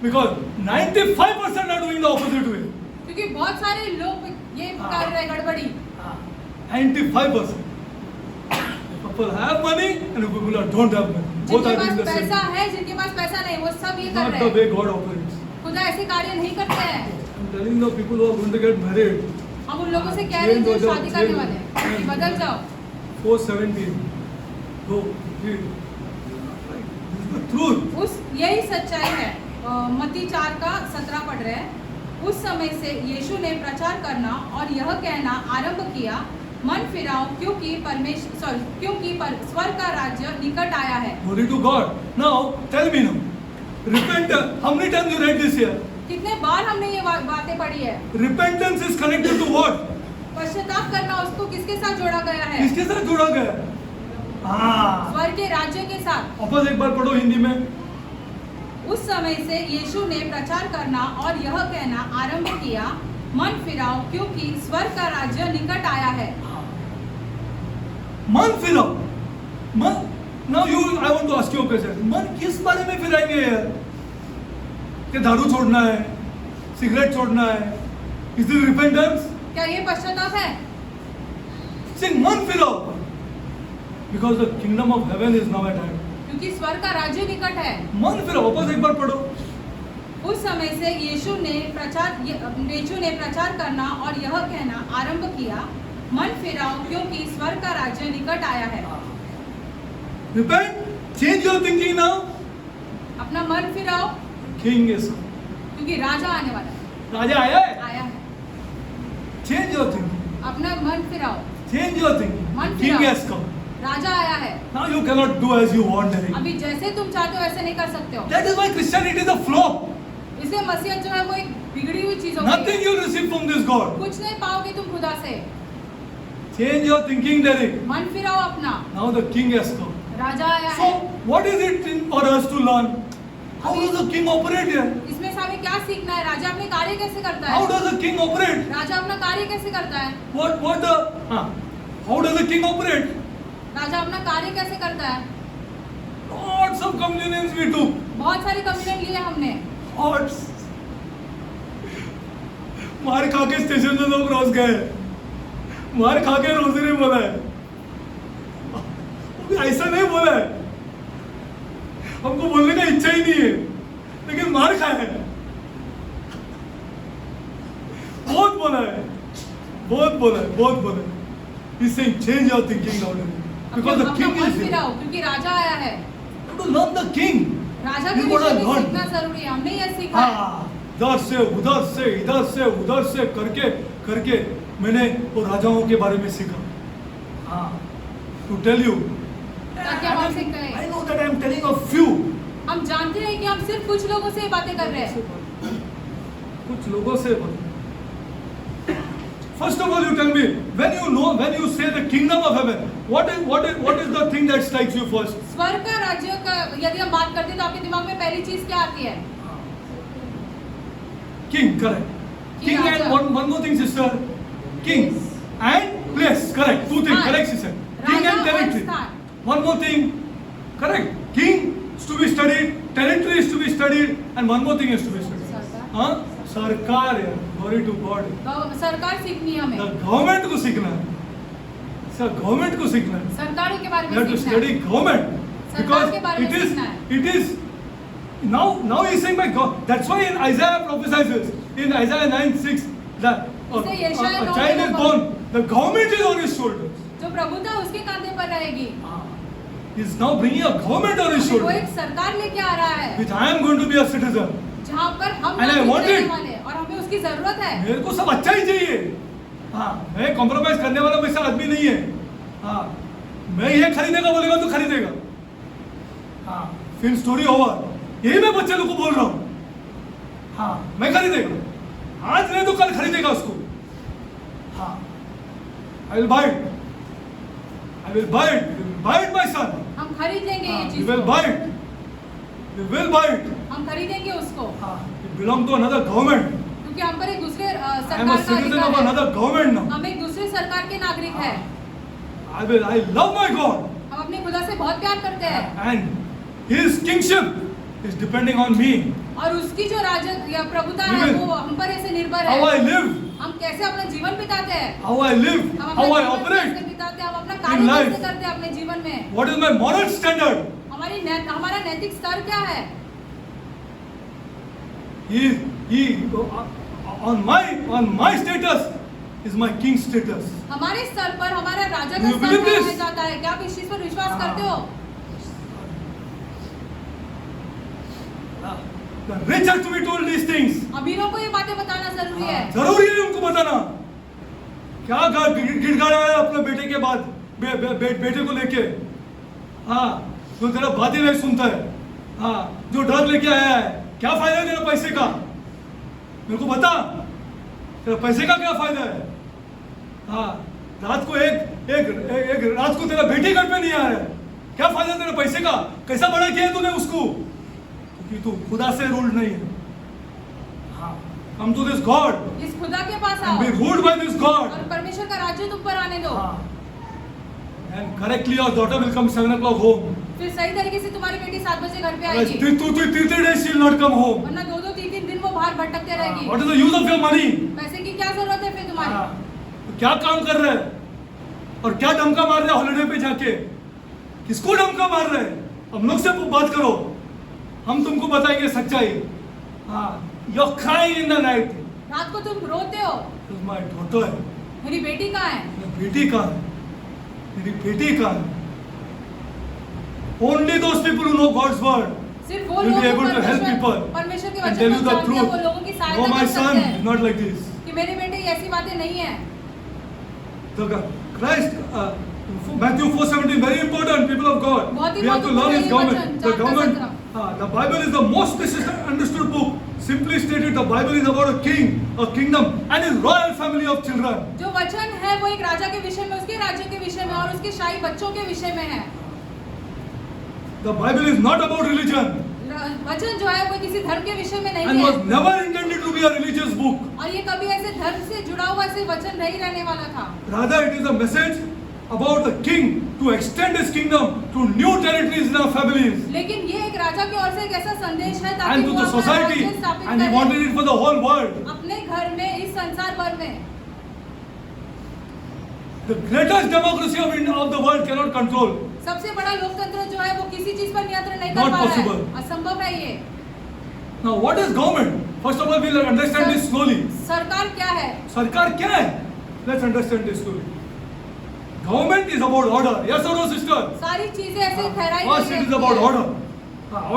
because 95% are doing the opposite way. क्योंकि बहुत सारे लोग ये कर रहे हैं गड़बड़ी। 95%. People have money and people don't have money. Both जिनके are doing pass the same. पैसा है, जिनके पास पैसा नहीं, वो सब ये कर Not रहे the हैं। way God operates. खुदा ऐसे कार्य नहीं करते हैं। I'm telling the people who are going to get married. हम उन लोगों से कह रहे हैं जो Change हो शादी जाओ, करने change. वाले हैं कि बदल जाओ। 417. Go. Read. This is the truth. उस यही सच्चाई है। मत्ती 4:17 पढ़ रहे हैं। उस समय से यीशु ने प्रचार करना और यह कहना आरंभ किया, मन फिराओ क्योंकि स्वर्ग का राज्य निकट आया है। Glory to God. Now, tell me now. Repent. How many times you read this here? कितने बार हमने ये बातें पढ़ी है? Repentance is connected to what? पश्चाताप करना उसको किसके साथ जोड़ा गया है? किसके साथ जुड़ा गया? हाँ. स्वर्ग के राज्य के साथ। वापस एक बार पढ़ो हिंदी में. उस समय से यीशु ने प्रचार करना और यह कहना आरंभ किया, मन फिराओ क्योंकि स्वर्ग का राज्य निकट आया है। मन फिराओ. मन. Now I want to ask you a question. मन किस बारे में फिराएंगे यार? कि दारू छोड़ना है, सिगरेट छोड़ना है. Is this repentance? क्या ये पश्चाताप है? Say मन फिराओ. Because the kingdom of heaven is now at hand. क्योंकि स्वर्ग का राज्य निकट है। मन फिराओ. वापस एक बार पढ़ो. उस समय से यीशु ने प्रचार करना और यह कहना आरंभ किया, मन फिराओ क्योंकि स्वर्ग का राज्य निकट आया है। Repent. Change your thinking now. अपना मन फिराओ King is क्योंकि राजा आने वाला है। राजा आया है. आया है। Change your thinking. अपना मन फिराओ। Change your thinking. मन King फिराओ। has come. राजा आया है। Now you cannot do as you want anymore. अभी जैसे तुम चाहते हो वैसे नहीं कर सकते हो। That is why Christianity is a flop. इसलिए मसीहत जो है वो एक बिगड़ी हुई चीज हो गई Nothing है। you receive from this God. कुछ नहीं पाओगे तुम खुदा से। Change your thinking, Derek. मन फिराओ अपना। Now the King has come. राजा आया So है। what is it for us to learn? How does the King operate here? इसमें से हमें क्या सीखना है? राजा अपने कार्य कैसे करता How है? does the King operate? राजा अपना कार्य कैसे करता है? What the? How does a king operate? राजा अपना कार्य कैसे करता है? Lots of communions we took. बहुत सारे कम्युनियन लिए हमने। Lots. मार खा के स्टेशन पे लोग रोज गए, मार खा के रोजरी बोला है, अभी ऐसा नहीं बोला है, हमको बोलने का इच्छा ही नहीं है, लेकिन मार खाया है, बहुत बोला है, बहुत बोला है, बहुत बोला है। He's saying change your thinking now, because the king is here. क्योंकि राजा आया है। To learn the king. राजा के You gotta विषय में learn. सीखना जरूरी है। हमने ये सीखा है। हाँ, इधर से उधर से करके करके मैंने वो राजाओं के बारे में सीखा। हाँ, to tell you, ताकि हम आपसे कहें। I know that I am telling a few. हम जानते हैं कि हम सिर्फ कुछ लोगों से बातें कर रहे हैं। कुछ लोगों से बातें। First of all, you tell me, when you say the kingdom of heaven, what is the thing that strikes you first? स्वर्ग का राज्य का यदि हम बात करते हैं तो आपके दिमाग में पहली चीज क्या आती है? King, correct. King and one more thing, sister. King and place, correct. Two things, correct, sister. King and territory. One more thing, correct. King is to be studied, territory is to be studied, and one more thing is to be studied. हाँ, सरकार है, glory to God. सरकार सीखनी है हमें। The government को सीखना है, सर गवर्नमेंट को सीखना है। सरकारों के बारे You में have to सीखना है। study government सरकार के बारे में because सीखना है। it is now he is saying by God. That's why in Isaiah prophesies this, in Isaiah 9:6 that इसे यशायाह a child is born, the government is on his shoulders. जो प्रभुता उसके कांधे पर रहेगी। He is now bringing a government on his वो shoulders, एक सरकार लेके आ रहा है which I am going to be a citizen. जहाँ पर हम And I नागरिक want रहने it. वाले हैं और हमें उसकी जरूरत है। मेरे को सब अच्छा ही चाहिए। हाँ, मैं कॉम्प्रोमाइज करने वाला वैसा आदमी नहीं है। हाँ, मैं ये खरीदेगा बोलेगा तो खरीदेगा। हाँ, फिर स्टोरी ओवर। यही मैं बच्चे लोग को बोल रहा हूँ। हाँ, मैं खरीदेगा। आज नहीं तो कल खरीदेगा उसको। हाँ, I will buy it. I will buy it. You will buy it, my son. हम खरीद लेंगे ये हाँ, चीज you will को। buy it. You will buy it. हम खरीदेंगे उसको हाँ, it belong to another government. क्योंकि हम पर एक दूसरे I am सरकार a का citizen अधिकार of है। another government now. हम एक दूसरे सरकार के नागरिक हैं। I love my God. हम अपने खुदा से बहुत प्यार करते हैं And his kingship is depending on me. और उसकी जो राज या प्रभुता है Even वो हम पर ऐसे निर्भर How I है। live, हम कैसे अपना जीवन बिताते हैं, how I live, हम how अपना I जीवन कैसे operate. बिताते हैं, हम अपना in कार्य life. कैसे करते हैं अपने जीवन में, What is my moral standard? हमारा नैतिक स्तर क्या है। On my status is my king status. हमारे स्तर पर हमारा राजा Do का you स्तर believe this? बनाया जाता है। क्या आप इस चीज पर विश्वास हाँ। करते हो? The rich have to be told these things. अमीरों को ये बातें बताना जरूरी है। जरूरी है उनको बताना। क्या गिड़गिड़ा है अपने बेटे के बाद बेटे को लेके। हाँ, जो तेरा बात ही नहीं सुनता है। हाँ, जो ड्रग लेके आया है, क्या फायदा है तेरा पैसे का? मेरे को बता, तेरा पैसे का क्या फायदा है? हाँ, रात को एक रात को तेरा बेटी घर पे नहीं आ रहा है, क्या फायदा तेरा पैसे का? कैसा बड़ा किया है तूने उसको? क्योंकि तू खुदा से रूल्ड नहीं है। हाँ, come to this God इस खुदा के पास आओ and be ruled by this God. और परमेश्वर का राज्य तुम पर आने दो। हाँ, and correctly your daughter will come 7 o'clock home. फिर सही तरीके से तुम्हारी बेटी 7 बजे घर पे Otherwise, आएगी, 3 days she will not come home. वरना 2-3 दिन वो बाहर भटकते रहेगी। What is the use of your money? पैसे की क्या जरूरत है फिर तुम्हारी? हाँ, तो क्या काम कर रहे हैं और क्या डमका मार रहे हैं हॉलिडे पे जाके? किसको डमका मार रहे हैं? हम लोग से बात करो, हम तुमको बताएंगे सच्चाई। हाँ, you're crying in the night. रात को तुम रोते हो, My daughter, मेरी बेटी कहाँ है? मेरी बेटी कहाँ है? मेरी बेटी कहाँ है? Only those people who know God's word सिर्फ वो will लोग be able to help people परमेश्वर के and वचन tell को you the जानते हैं, truth. वो लोगों की No, सहायता my कर son सकते is हैं not like this. कि मेरे बेटे ये ऐसी बातें नहीं है। The Christ, Matthew 4:17, very important, people of God. बहुत ही We have to learn His महत्वपूर्ण government. The वचन, government, the Bible is the most misunderstood book. Simply stated, the Bible is about a king, a kingdom, and his royal family of children. जो वचन है वो एक राजा के विषय में, उसके राज्य के विषय में और उसके शाही बच्चों के विषय में है। The Bible is not about religion वचन जो है वो किसी धर्म के विषय में नहीं and was है never intended to be a religious book. और ये कभी ऐसे धर्म से जुड़ा हुआ ऐसे वचन नहीं रहने वाला था। Rather, it is a message about the king to extend his kingdom to new territories in our families लेकिन ये एक राजा की ओर से एक ऐसा संदेश है ताकि and to वो the अपना society, राज्य स्थापित and he करे wanted it for the whole world. अपने घर में, इस संसार भर में। The greatest democracy of the world cannot control. सबसे बड़ा लोकतंत्र जो है वो किसी चीज पर नियंत्रण नहीं कर Not पा रहा possible. है, असंभव है ये। Now, what is government? First of all, we'll understand this slowly. सरकार क्या है? सरकार क्या है? Let's understand this slowly. Government is about order. Yes or no, sister? सारी चीजें ऐसे ठहराई First, it is about order.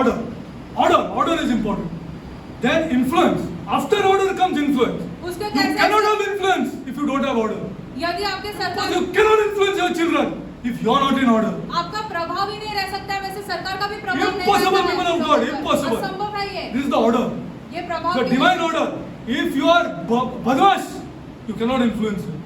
Order. Order is important. Then influence. After order comes influence. उसके You कैसे cannot have influence if you don't have order. यदि आपके सरकार You cannot influence your children if you are not in order. आपका प्रभाव ही नहीं रह सकता है, वैसे सरकार का भी प्रभाव नहीं Impossible, रहता है people of लोगों God, पर। impossible. असंभव है ये। This is the order. ये प्रभाव The नहीं divine है। order. If you are badmash, you cannot influence it.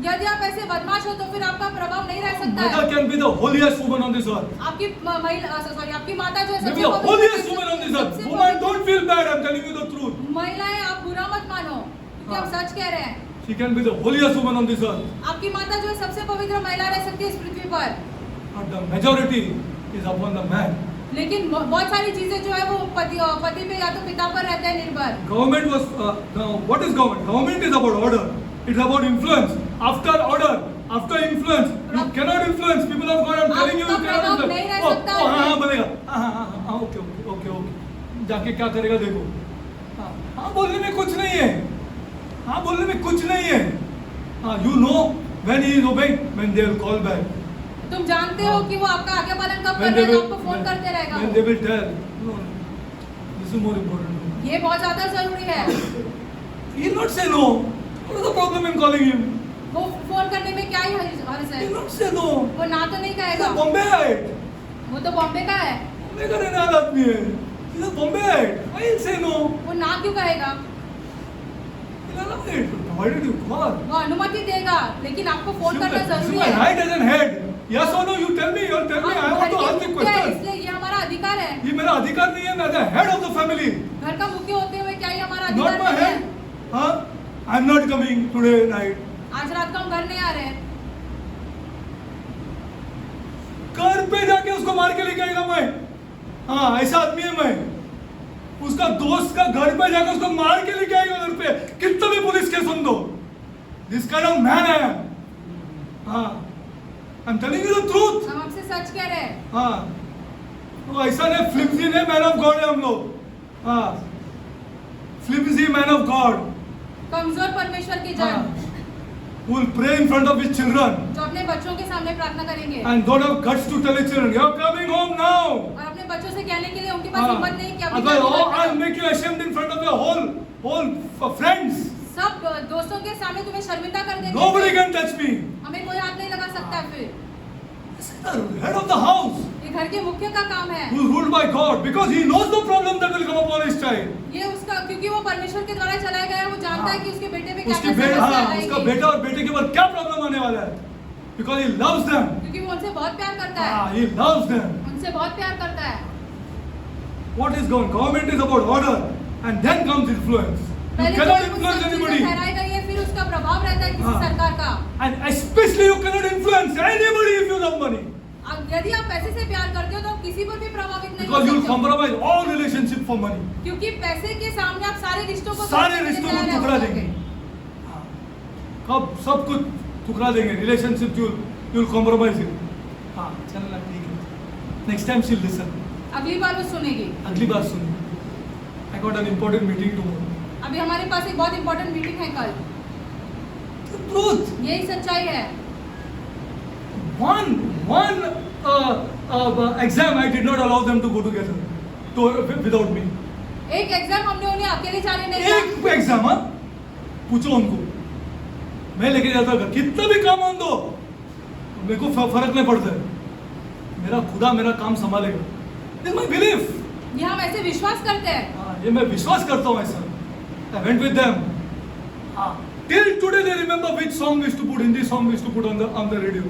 यदि आप ऐसे बदमाश हो तो फिर आपका प्रभाव नहीं रह सकता Mother है। can be the holiest woman on this earth. आपकी महिला सॉरी आपकी माता जो है Maybe सबसे the पवित्र holiest woman on this earth. सबसे Woman, पवित्र- don't feel bad. I'm telling you the truth. महिलाएं आप बुरा मत मानो क्योंकि हम हाँ। सच कह रहे हैं। She can be the holiest woman on this earth. आपकी माता जो है सबसे पवित्र महिला रह सकती है इस पृथ्वी पर, But the majority is upon the man. लेकिन बहुत सारी चीजें जो है वो पति पे या तो पिता पर रहते हैं निर्भर। Government was, now what is government? Government is about order. It's about influence. After order, after influence, you cannot influence. People of God, I'm telling you, you आपका cannot प्रभाव influence. नहीं रह सकता है। हाँ, बोलेगा. हाँ, okay. जाके क्या करेगा देखो. हाँ, बोलने में कुछ नहीं है. हाँ, बोलने में कुछ नहीं है. हाँ, you know when he is obeying, when they will call back. तुम जानते हो कि वो आपका आगे पालन कब कर When they रहा है, will, आपको फोन करते रहेगा when वो। they will tell, no, this is more important. ये बहुत ज्यादा जरूरी है। He will not say no. What is the problem in calling him? वो फोन करने में क्या ही हर्ज He है? will not say no. वो ना तो नहीं He's कहेगा। a Bombayite. वो तो बॉम्बे का है, बॉम्बे का रहने वाला आदमी है. He's a Bombayite. Why he'll say no? वो ना क्यों कहेगा? He'll allow it. Provided you call. वो अनुमति देगा, लेकिन आपको फोन करना See जरूरी my है। right as an head. Yes or no? You tell me. You tell me. I हम want घर to के ask the मुखिया है, question. इसलिए ये हमारा अधिकार है। ये मेरा अधिकार नहीं है. मैं the head of the family. घर का मुखिया होते हुए क्या ये हमारा Not अधिकार my नहीं है? head. हाँ? I'm not coming today night. आज रात को हम घर नहीं आ रहे हैं। घर पे जाके उसको मार के लेके आएगा मैं. हाँ, ऐसा आदमी है मैं. उसका दोस्त का घर पे जाकर उसको मार के लेके आएगा घर पे. कितना भी पुलिस केस सुन दो. This kind of man I am. हाँ, I'm telling you the truth. हम आपसे सच कह रहे हैं। हाँ, वो ऐसा नहीं फ्लिमजी नहीं, मैन ऑफ गॉड है हम लोग. हाँ, फ्लिमजी मैन ऑफ गॉड. कमजोर परमेश्वर की हाँ, जन who will pray in front of his children जो अपने बच्चों के सामने प्रार्थना करेंगे and don't have guts to tell his children, you're coming home now. और अपने बच्चों से कहने के लिए उनके पास हिम्मत नहीं कि अभी Otherwise, तक oh, नहीं I'll करना। make you ashamed in front of your whole friends. सब दोस्तों के सामने तुम्हें शर्मिंदा कर देंगे। Nobody can touch me. हमें कोई हाथ नहीं लगा सकता फिर। This is the head of the house ये घर के मुख्य का काम है। who is ruled by God because he knows the problem that will come upon his child. ये उसका क्योंकि वो परमेश्वर के द्वारा चलाया गया है, वो जानता है कि उसके बेटे पे क्या उसके क्या समस्या उसका आएगी। बेटा और बेटे के ऊपर क्या प्रॉब्लम आने वाला है because he loves them. क्योंकि वो उनसे बहुत प्यार करता है, He loves them. उनसे बहुत प्यार करता है। What is government is about order and then comes influence. You पहले cannot तो influence सब चीजें anybody. ठहराई गई है, फिर उसका प्रभाव रहता है किसी हाँ। सरकार का। And especially you cannot influence anybody if you love money. अब यदि आप पैसे से प्यार करते हो तो आप किसी पर भी प्रभावित नहीं Because हो you will सकते हो। compromise all relationship for money. क्योंकि पैसे के सामने आप सारे रिश्तों को सारे तोड़ने के रिश्तों लिए को तैयार टुकड़ा हो देंगे. जाओगे। हाँ. कब सब कुछ टुकड़ा देंगे. Relationship you will compromise it. हाँ, चलना ठीक है. Next time she'll listen. अगली बार वो सुनेगी। अगली बार सुन. I got an important meeting tomorrow. अभी हमारे पास एक बहुत इंपॉर्टेंट मीटिंग है कल। The truth. यही सच्चाई है। One exam I did not allow them to go together without me. एक एग्जाम हमने उन्हें अकेले जाने नहीं दिया। एक एग्जाम. हाँ, पूछो उनको. मैं लेके जाता था. कितना भी काम होने दो, मेरे को फर्क नहीं पड़ता है. मेरा खुदा मेरा काम संभालेगा. This is my belief. ये हम ऐसे विश्वास करते हैं। हाँ, ये मैं विश्वास करता हूँ ऐसा. I went with them. हाँ, till today they remember which song we used to put, Hindi song we used to put on the radio.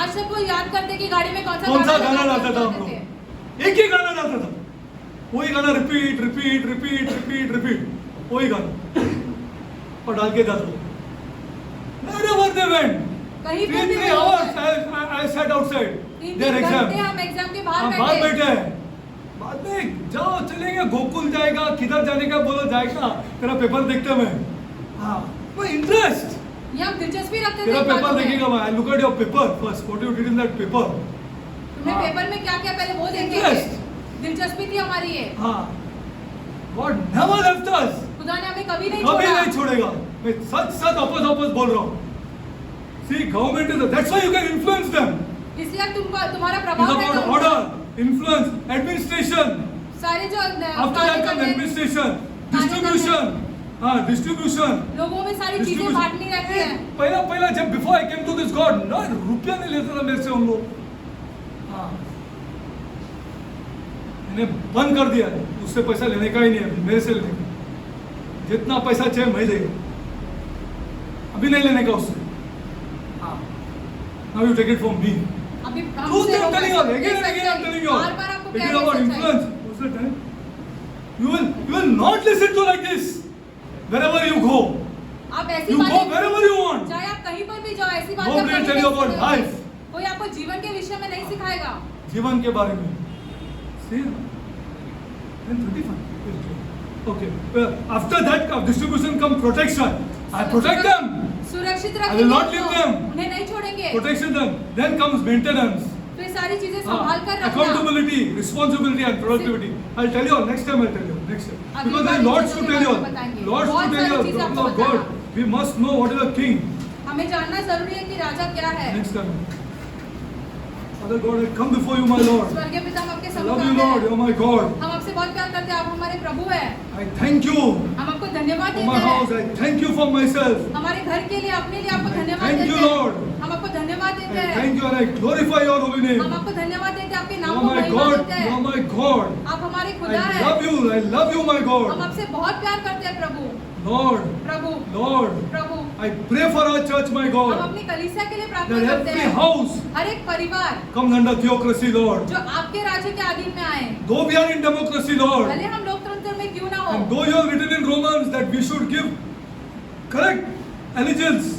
आज तक वो याद करते कि गाड़ी में कौन कौन सा गाना लगा लाता था हम करते थे। लोग. एक ही गाना लाता था. वही गाना repeat repeat repeat repeat repeat. वही गाना और डाल के जाता. Wherever they went, कहीं पर भी 3 वो hours sat outside 3 their exam. घंटे हम एग्जाम के हाँ, बाहर बाहर बैठे बैठे हैं। बाद में जाओ चलेंगे, गोकुल जाएगा, किधर जाने का बोलो जाएगा, तेरा पेपर देखते मैं। हाँ, वो इंटरेस्ट, ये हम दिलचस्पी रखते थे तेरा इन पेपर बातों में। देखेगा मैं, I look at your paper first, what you did in that paper. तुमने हाँ। पेपर में क्या क्या पहले वो देखेंगे। Interest. दिलचस्पी थी हमारी ये। हाँ, God never left us, खुदा ने हमें कभी नहीं कभी छोड़ा। नहीं छोड़ेगा। मैं सच सच आपस बोल रहा हूँ। See, government is, that's why you can influence them. इसलिए तुम्हारा It's प्रभाव है about order, influence, administration. सारे जो After that comes administration, distribution. हाँ, distribution. लोगों में सारी चीजें Distribution. बांटनी रहती है। पहला जब before I came to this God, ना रुपया नहीं लेता था मेरे से उन लोग। हाँ, मैंने बंद कर दिया है, उससे पैसा लेने का ही नहीं है, मेरे से लेने का। जितना पैसा चाहिए मैं देगा, अभी नहीं लेने का उससे। हाँ, now you take it from me. अभी Truth हमसे I'm telling you, लोग again and again I'm telling you. बार-बार आपको It क्या is about कहना influence. What's the time? You will not listen to like this. Wherever you go, आप ऐसी you go बातें wherever you want. चाहे आप कहीं पर भी जाओ ऐसी बातें Nobody will tell you about life. कोई आपको जीवन के विषय में नहीं सिखाएगा। जीवन के बारे में। See, then 35. Okay. After that distribution come protection. I protect them. सुरक्षित I will not रखेंगे leave उनको, them. उन्हें नहीं छोड़ेंगे। Protection them. Then comes maintenance. फिर सारी चीजें संभाल कर रखना। Accountability, responsibility and productivity. I'll tell you next time. Next time. अगली Because there bar are in lots चीजों to के tell you. बारे में बताएंगे। Lots बहुत to tell सारी you. चीजें Talking आपको of God. बताना। We must know what is a king. हमें जानना जरूरी है कि राजा क्या है। Next time. Father God, I come before you, my Lord. स्वर्गीय पिता हम आपके I सम्मुख love you, आते Lord. हैं। You're my God. हम आपसे बहुत प्यार करते हैं, आप हमारे प्रभु हैं। I thank you हम आपको धन्यवाद for देते my house. हैं। I thank you for myself. हमारे घर के लिए, अपने लिए आपको धन्यवाद Thank देते you, हैं। Lord. हम आपको धन्यवाद देते I हैं। thank you and I glorify your holy name. हम आपको धन्यवाद देते हैं, आपके नाम You're को my महिमा God. देते हैं। You're my God. आप हमारे खुदा I हैं। love you. I love you, my हम God. आपसे बहुत प्यार करते हैं प्रभु। Lord, Prabhu Lord, Prabhu I pray for our church, my हम God, अपनी कलीसिया के लिए प्रार्थना that करते every हैं। house हर एक परिवार comes under theocracy, Lord. जो आपके राज्य के अधीन में आए, Though we are in democracy, Lord, भले हम लोकतंत्र में क्यों ना हो, and though you have written in Romans that we should give correct allegiance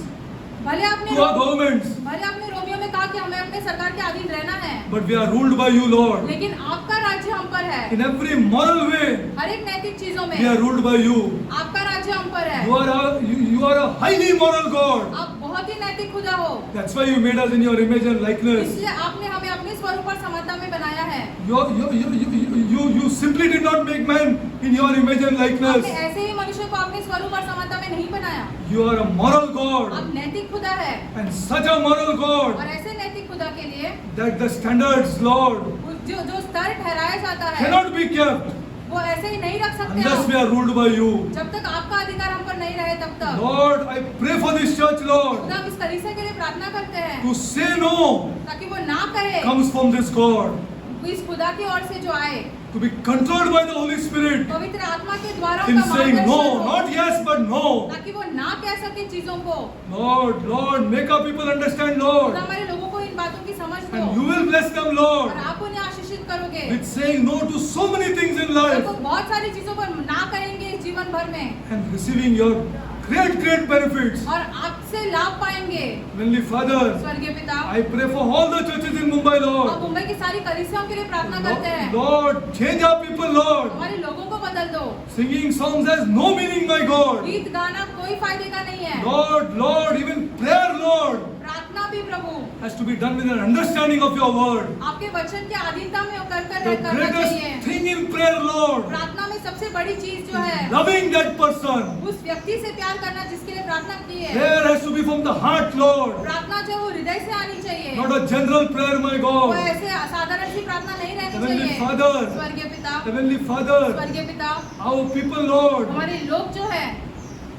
भले आपने to our governments, रोमियो में कहा कि हमें अपने सरकार के अधीन रहना है, but we are ruled by you, Lord. लेकिन आपका राज्य हम पर है। In every moral way, हर एक नैतिक चीजों में we are ruled by you. आपका राज्य हम पर है। You are a highly moral God. आप बहुत ही नैतिक खुदा हो, That's why you made us in your image and likeness. इसलिए आपने हमें अपने स्वरूप और समानता में बनाया है। You simply did not make man in your image and likeness. आपने ऐसे ही मनुष्य को अपने स्वरूप और समानता में नहीं बनाया। You are a moral God. आप नैतिक खुदा है, And such a moral God और ऐसे नैतिक खुदा के लिए that the standards, Lord, जो स्तर ठहराया जाता है cannot be kept वो ऐसे ही नहीं रख सकते unless आप। we are ruled by you. जब तक आपका अधिकार हम पर नहीं रहे तब तक। Lord, I pray for this church, Lord, खुदा हम इस कलीसिया के लिए प्रार्थना करते हैं to say no ताकि वो ना कहे, comes from this God, इस खुदा की ओर से जो आए, to be controlled by the Holy Spirit पवित्र आत्मा के द्वारा in उनका saying no, मार्गदर्शन हो, not yes, but no. ताकि वो ना कह सके चीजों को। Lord, make our people understand, खुदा Lord, हमारे लोगों को इन बातों की समझ दो and you will bless them, Lord, और आप उन्हें आशीषित करोगे। with saying no to so many things in life वो बहुत सारी चीजों पर ना कहेंगे इस जीवन भर में and receiving your great benefits. और आपसे लाभ पाएंगे। Heavenly Father, स्वर्गीय पिता, I pray for all the churches in Mumbai, आप Lord. मुंबई की सारी कलीसियाओं के लिए प्रार्थना करते हैं। Lord, change our people, Lord. हमारे लोगों को बदल दो। Singing songs has no meaning, my God. गीत गाना कोई फायदे का नहीं है। Lord, even prayer, Lord, प्रार्थना भी प्रभु has to be done with an understanding of your word. आपके वचन के अधीनता में कर The करना greatest चाहिए। thing in prayer, Lord, प्रार्थना में सबसे बड़ी चीज जो है loving that person. उस व्यक्ति से प्यार करना जिसके लिए प्रार्थना की है। Prayer has to be from the heart, Lord, प्रार्थना जो वो हृदय से आनी चाहिए, not a general prayer, my वो God. ऐसे साधारण सी प्रार्थना नहीं रहनी Heavenly चाहिए। Father, स्वर्गीय पिता, Heavenly Father, स्वर्गीय पिता, our people, Lord, हमारे लोग जो है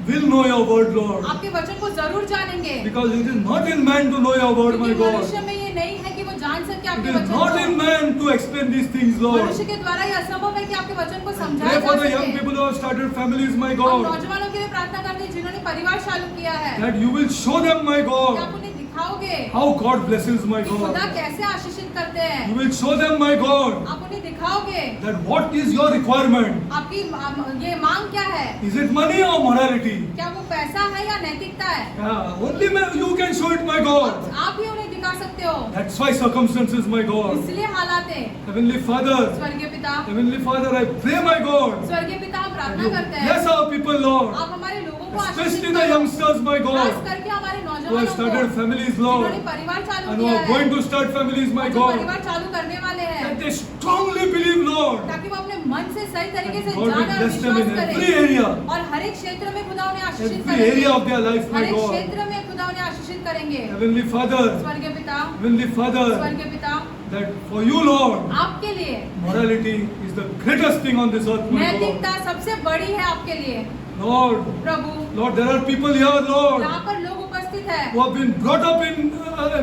will know your word, Lord. आपके वचन को जरूर जानेंगे। Because it is not in man to know your word, my क्योंकि God. मनुष्य में ये नहीं है कि वो जान सके It आपके is वचन not in को। man to explain these things, Lord. मनुष्य के द्वारा ये असंभव है कि आपके वचन को समझाया Pray जा for the young सके। people who have started families, my हम God, नौजवानों के लिए प्रार्थना करते हैं जिन्होंने परिवार चालू किया है, that you will show them, my कि God, आप उन्हें दिखाओगे how God blesses, my कि खुदा God. कैसे आशीषित करते हैं। You will show them, my God, आप उन्हें दिखाओगे that what is your requirement. आपकी ये मांग क्या है, Is it money or morality? क्या वो पैसा है या नैतिकता है। Yeah, only you can show it, my God. आप ही उन्हें दिखा चुका सकते हो। That's why circumstances, my God. इसलिए हालात है। Heavenly Father, स्वर्गीय पिता, Heavenly Father, I pray, my God, स्वर्गीय पिता, हम that प्रार्थना you करते हैं, bless our people, Lord, आप हमारे लोगों को आशीषित especially the करो, youngsters, my खास God, करके हमारे who have नौजवानों started को, families, जिन्होंने Lord, परिवार चालू and who किया are going है, to start families, my जो God, परिवार चालू करने वाले हैं, that they strongly believe, Lord, ताकि वो अपने मन से सही तरीके से God will जाने और bless them in विश्वास every करें, area, और हर एक क्षेत्र में खुदा उन्हें आशीषित every area of करेंगे, their life, हर my एक God. क्षेत्र में खुदा उन्हें आशीषित करेंगे। Heavenly Father, स्वर्गीय पिता, Heavenly Father, स्वर्गीय पिता, that for you, Lord, आपके लिए morality is the greatest thing on this earth, my God. नैतिकता सबसे बड़ी है आपके लिए Lord, Prabhu. Lord, there are people here, Lord, यहाँ पर लोग उपस्थित है who have been brought up in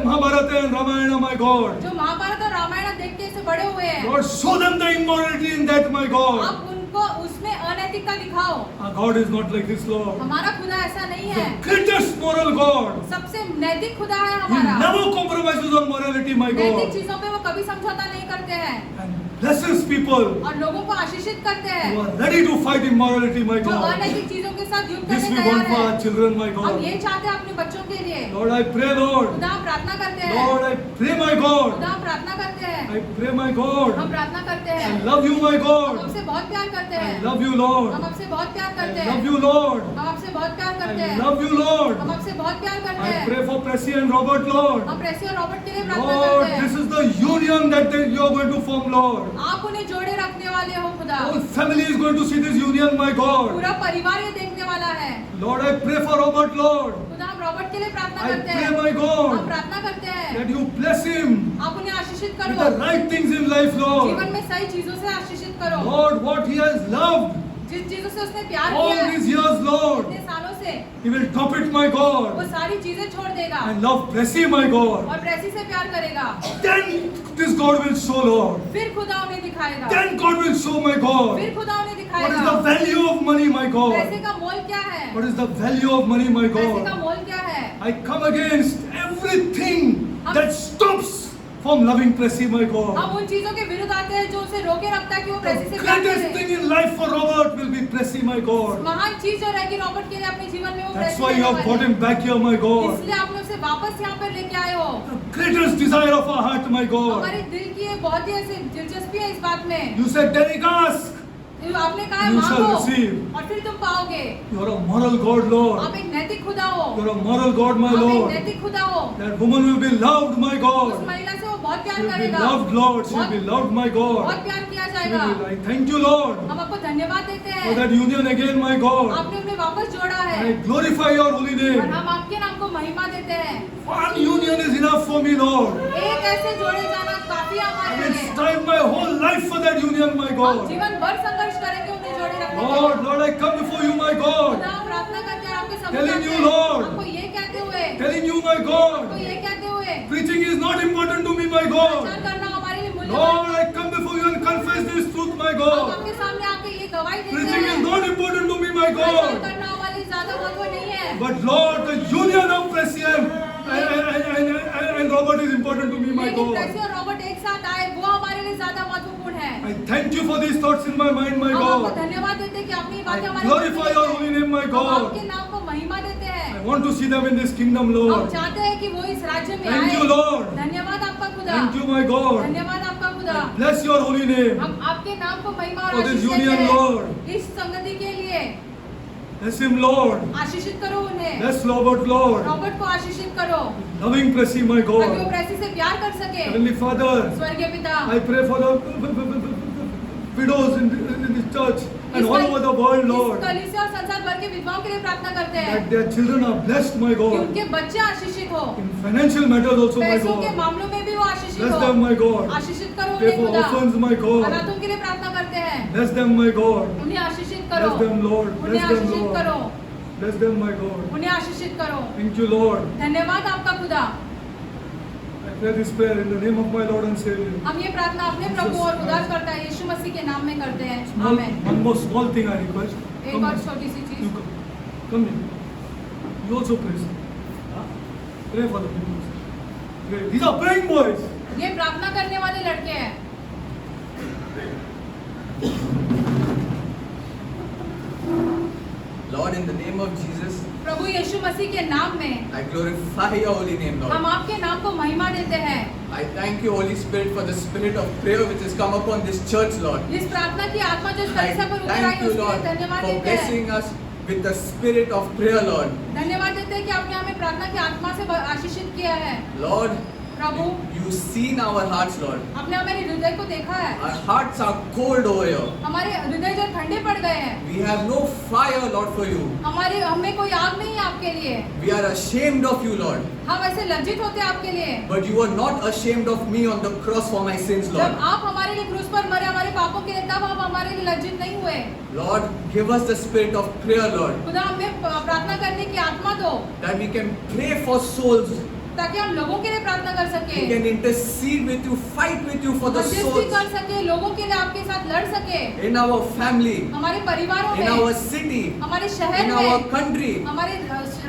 Mahabharata and Ramayana, my God. जो महाभारत और रामायण देख के इसे बड़े हुए हैं। Lord, show them the immorality in that, my God. आप उनको उसमें अनैतिकता दिखाओ। Our God is not like this, Lord. हमारा खुदा ऐसा नहीं है, The greatest moral God. सबसे नैतिक खुदा है He हमारा। never compromises on morality, my नैतिक God. चीजों पे वो कभी समझौता नहीं करते हैं And blesses people और लोगों को आशीषित करते who हैं, are ready to fight immorality, my जो God. अनैतिक चीजों के साथ युद्ध This करने we want तैयार for our है। children, my हम God. ये चाहते हैं अपने बच्चों के लिए। Lord, I pray, Lord. खुदा हम प्रार्थना करते हैं, Lord, I pray, my God. खुदा हम प्रार्थना करते हैं, I pray, my God. हम प्रार्थना करते हैं। I love you, my हम God. आपसे बहुत प्यार करते I हैं, love you, Lord. हम आपसे बहुत प्यार करते I हैं, love you, Lord. हम आपसे बहुत प्यार करते I हैं, love you, Lord. हम आपसे बहुत प्यार करते I हैं। pray for Pressy and Robert, Lord. हम प्रेसी और रॉबर्ट के लिए प्रार्थना Lord, करते this हैं। is the union that you are going to form, Lord. आप उन्हें जोड़े रखने वाले हो खुदा, Whole family is going to see this union, my God. पूरा परिवार ये देखने वाला है। Lord, I pray for Robert, Lord. खुदा हम रॉबर्ट के लिए प्रार्थना I करते pray, हैं, my हम God, प्रार्थना करते हैं, that you bless him आप उन्हें आशीषित with करो, the right things in life, Lord. जीवन में सही चीजों से आशीषित करो। Lord, what he has loved जिस चीजों से उसने प्यार all किया है these years, Lord, इतने सालों से, he will drop it, my वो God, सारी चीजें छोड़ देगा and love Pressy, my God. और प्रेसी से प्यार करेगा। Then this God will show, Lord. फिर खुदा उन्हें दिखाएगा, Then God will show, my God, फिर खुदा उन्हें what is the दिखाएगा value of money, my पैसे God. का मोल क्या है, What is the value of money, my पैसे का God. मोल क्या है। I come against everything that stops from loving Pressy, my God. हम उन चीजों के विरुद्ध आते हैं जो उसे रोके रखता है कि वो The प्रेसी से प्यार greatest करे। thing in life for Robert will be Pressy, my God. महान चीज जो रहेगी रॉबर्ट के लिए अपने जीवन में वो That's प्रेसी why you रहने have brought वाली him back here, my है। God. इसलिए आपने उसे वापस यहाँ पर लेके आए हो। The greatest desire of our heart, my God. हमारे दिल की ये बहुत ही ऐसी दिलचस्पी है इस बात में। You said, Derek, ask. आपने कहा है You shall मांगो receive. और फिर तुम पाओगे। You are a moral God, Lord. आप एक नैतिक खुदा हो, You are a moral God, my आप एक Lord. नैतिक खुदा हो। That woman will be loved, my उस God. महिला से वो बहुत She प्यार will be करेगा, loved, Lord. She will be loved, my God. बहुत प्यार किया She जाएगा। will be- I thank you, Lord, हम आपको धन्यवाद देते for हैं, that union again, my God. आपने उन्हें वापस जोड़ा है I glorify your holy और name. हम आपके नाम को महिमा देते हैं। One union is enough for me, Lord. एक ऐसे जोड़े जाना काफी है I हमारे will लिए। strive my whole life for that union, my हम God. जीवन भर संघर्ष करेंगे उन्हें जोड़े रखने के Lord, लिए। Lord, I come before you, my God, खुदा, हम प्रार्थना करते हैं आपके सम्मुख Telling आते you, हैं, Lord. आपको ये कहते हुए, telling you, my आपको God, ये कहते हुए, preaching is not important to me, my प्रचार God. करना हमारे लिए मूल्यवान Lord, है। I come before you and confess this truth, my हम God. आपके सामने आके ये गवाही देते Preaching हैं, is not important to me, my प्रचार God. करना हमारे लिए ज्यादा महत्व नहीं है, But Lord, the union of Pressy and Robert is important to me, my लेकिन God. प्रेसी और रॉबर्ट एक साथ आए वो हमारे लिए ज्यादा महत्वपूर्ण है। I thank you for these thoughts in my mind, my हम आपको God. धन्यवाद देते हैं कि आपने ये I बातें हमारे glorify your holy name, my हम God. आपके नाम को महिमा देते I हैं। want to see them in this kingdom, हम Lord. चाहते हैं कि वो इस राज्य में Thank आए। you, Lord. धन्यवाद आपका खुदा, Thank you, my God. धन्यवाद आपका खुदा। I bless your holy name. हम आपके नाम को महिमा और For this आशीष देते union, हैं। Lord. इस संगति के लिए Bless him, Lord. आशीषित करो उन्हें, Bless Robert, Lord. रॉबर्ट को आशीषित करो Loving Pressy, my ताकि वो God. प्रेसी से प्यार कर सके। Heavenly Father, स्वर्गीय पिता, I pray for the widows in this church and all over the world, इस Lord, कलीसिया और संसार भर के विधवाओं के लिए प्रार्थना करते हैं that their children are blessed, my कि God. उनके बच्चे आशीषित हो, In financial matters also, my पैसों के God. मामलों में भी वो आशीषित Bless हो। them, my God. आशीषित करो Pray उन्हें for खुदा, orphans, my God. अनाथों के लिए प्रार्थना करते हैं, Bless them, my God. उन्हें आशीषित करो, Bless them, Lord. उन्हें Bless them, आशीषित Lord. करो, Bless them, my God. उन्हें आशीषित करो। Thank you, Lord. धन्यवाद आपका खुदा। I pray this prayer in the name of my Lord and Savior. हम ये प्रार्थना अपने प्रभु और उद्धारकर्ता यीशु मसीह के नाम में करते हैं, Small, amen. one more small thing I request. एक Come और here. छोटी सी You चीज, come. Come here. You also pray. sir. Pray for the people. Pray. These are praying boys. ये प्रार्थना करने वाले लड़के हैं। Lord, in the name of Jesus, प्रभु यीशु मसीह के नाम में I glorify your holy name, हम Lord. आपके नाम को महिमा देते हैं। I thank you, Holy Spirit, for the spirit of prayer which has come upon this church, Lord. इस प्रार्थना की आत्मा जो इस I कलीसिया पर उतर आई thank है you, उसके लिए Lord, धन्यवाद for देते हैं। blessing us with the spirit of prayer, Lord. धन्यवाद देते हैं कि आपने हमें प्रार्थना की आत्मा से आशीषित किया है। Lord, Prabhu you seen our hearts, Lord. आपने हमारे हृदय को देखा है। Our hearts are cold over here. हमारे हृदय जो ठंडे पड़ गए हैं। We have no fire, Lord, for you. हमें कोई आग नहीं है आपके लिए। We are ashamed of you, Lord. हम ऐसे लज्जित होते हैं आपके लिए। But you are not ashamed of me on the cross for my sins, जब Lord. आप हमारे लिए क्रूस पर मरे हमारे पापों के लिए, तब आप हमारे लिए लज्जित नहीं हुए। Lord, give us the spirit of prayer, Lord, खुदा हमें प्रार्थना करने की आत्मा दो, that we can pray for souls. ताकि हम लोगों के लिए प्रार्थना कर सके, We can intercede with you, fight with you for the मध्यस्थी souls कर सके, लोगों के लिए आपके साथ लड़ सके, in our family, हमारे परिवारों in में, our city, हमारे शहर in our में, country, हमारे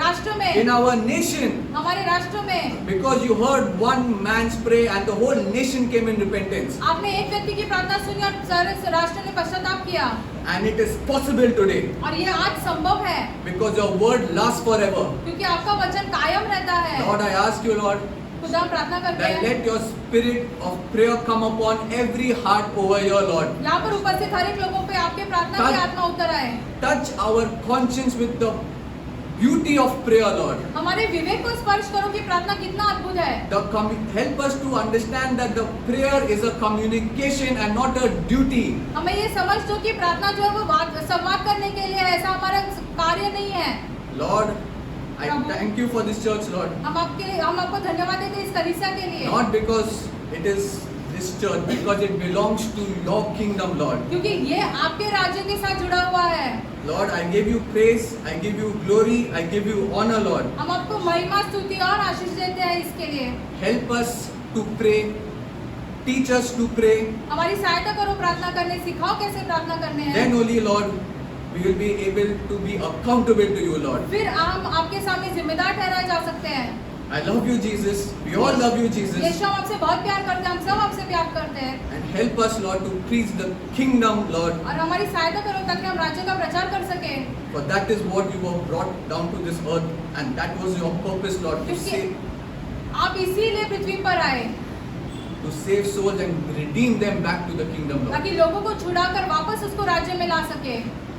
राष्ट्र में, in our nation. हमारे राष्ट्र में। Because you heard one man's pray and the whole nation came in repentance. आपने एक व्यक्ति की प्रार्थना सुनी और सारे राष्ट्र ने पश्चाताप किया, And it is possible today और ये आज संभव है because your word lasts forever. क्योंकि आपका वचन कायम रहता है। Lord, I ask you, Lord, खुदा हम प्रार्थना करते that हैं, let your spirit of prayer come upon every heart over here, Lord. यहाँ पर उपस्थित हर एक लोगों पे आपके प्रार्थना की आत्मा उतर आए। Touch our conscience with the beauty of prayer, Lord. हमारे विवेक को स्पर्श करो कि प्रार्थना कितना अद्भुत है। Help us to understand that the prayer is a communication and not a duty. हमें ये समझ दो कि प्रार्थना जो है वो संवाद करने के लिए है, ऐसा हमारा कार्य नहीं है। Lord, I thank you for this church, Lord. हम आपको धन्यवाद देते हैं इस कलीसिया के लिए, Not because it is this church, because it belongs to your kingdom, Lord. क्योंकि ये आपके राज्य के साथ जुड़ा हुआ है। Lord, I give you praise, I give you glory, I give you honor, Lord. हम आपको महिमा स्तुति और आशीष देते हैं इसके लिए। Help us to pray, teach us to pray. हमारी सहायता करो प्रार्थना करने, सिखाओ कैसे प्रार्थना करने हैं। Then only, Lord, we will be able to be accountable to you, Lord. फिर हम आपके सामने जिम्मेदार ठहराए जा सकते हैं। I love you, Jesus. We all love you, Jesus. यीशु, हम आपसे बहुत प्यार करते हैं, हम सब आपसे प्यार करते हैं। And help us, Lord, to preach the kingdom, Lord. और हमारी सहायता करो ताकि हम राज्य का प्रचार कर सके, For that is what you were brought down to this earth, and that was your purpose, Lord, to क्योंकि save, आप इसीलिए पृथ्वी पर आए souls and redeem them back to the kingdom, Lord. ताकि लोगों को छुड़ाकर वापस उसको राज्य में ला सके।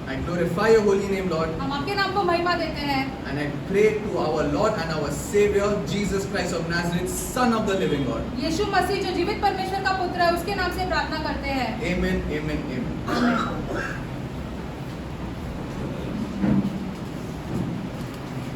I glorify your holy name, Lord, हम आपके नाम को महिमा देते हैं and I pray to our Lord and our Savior, Jesus Christ of Nazareth, Son of the living God. यीशु मसीह जो जीवित परमेश्वर का पुत्र है, उसके नाम से प्रार्थना करते हैं। Amen, amen, amen. आमीन।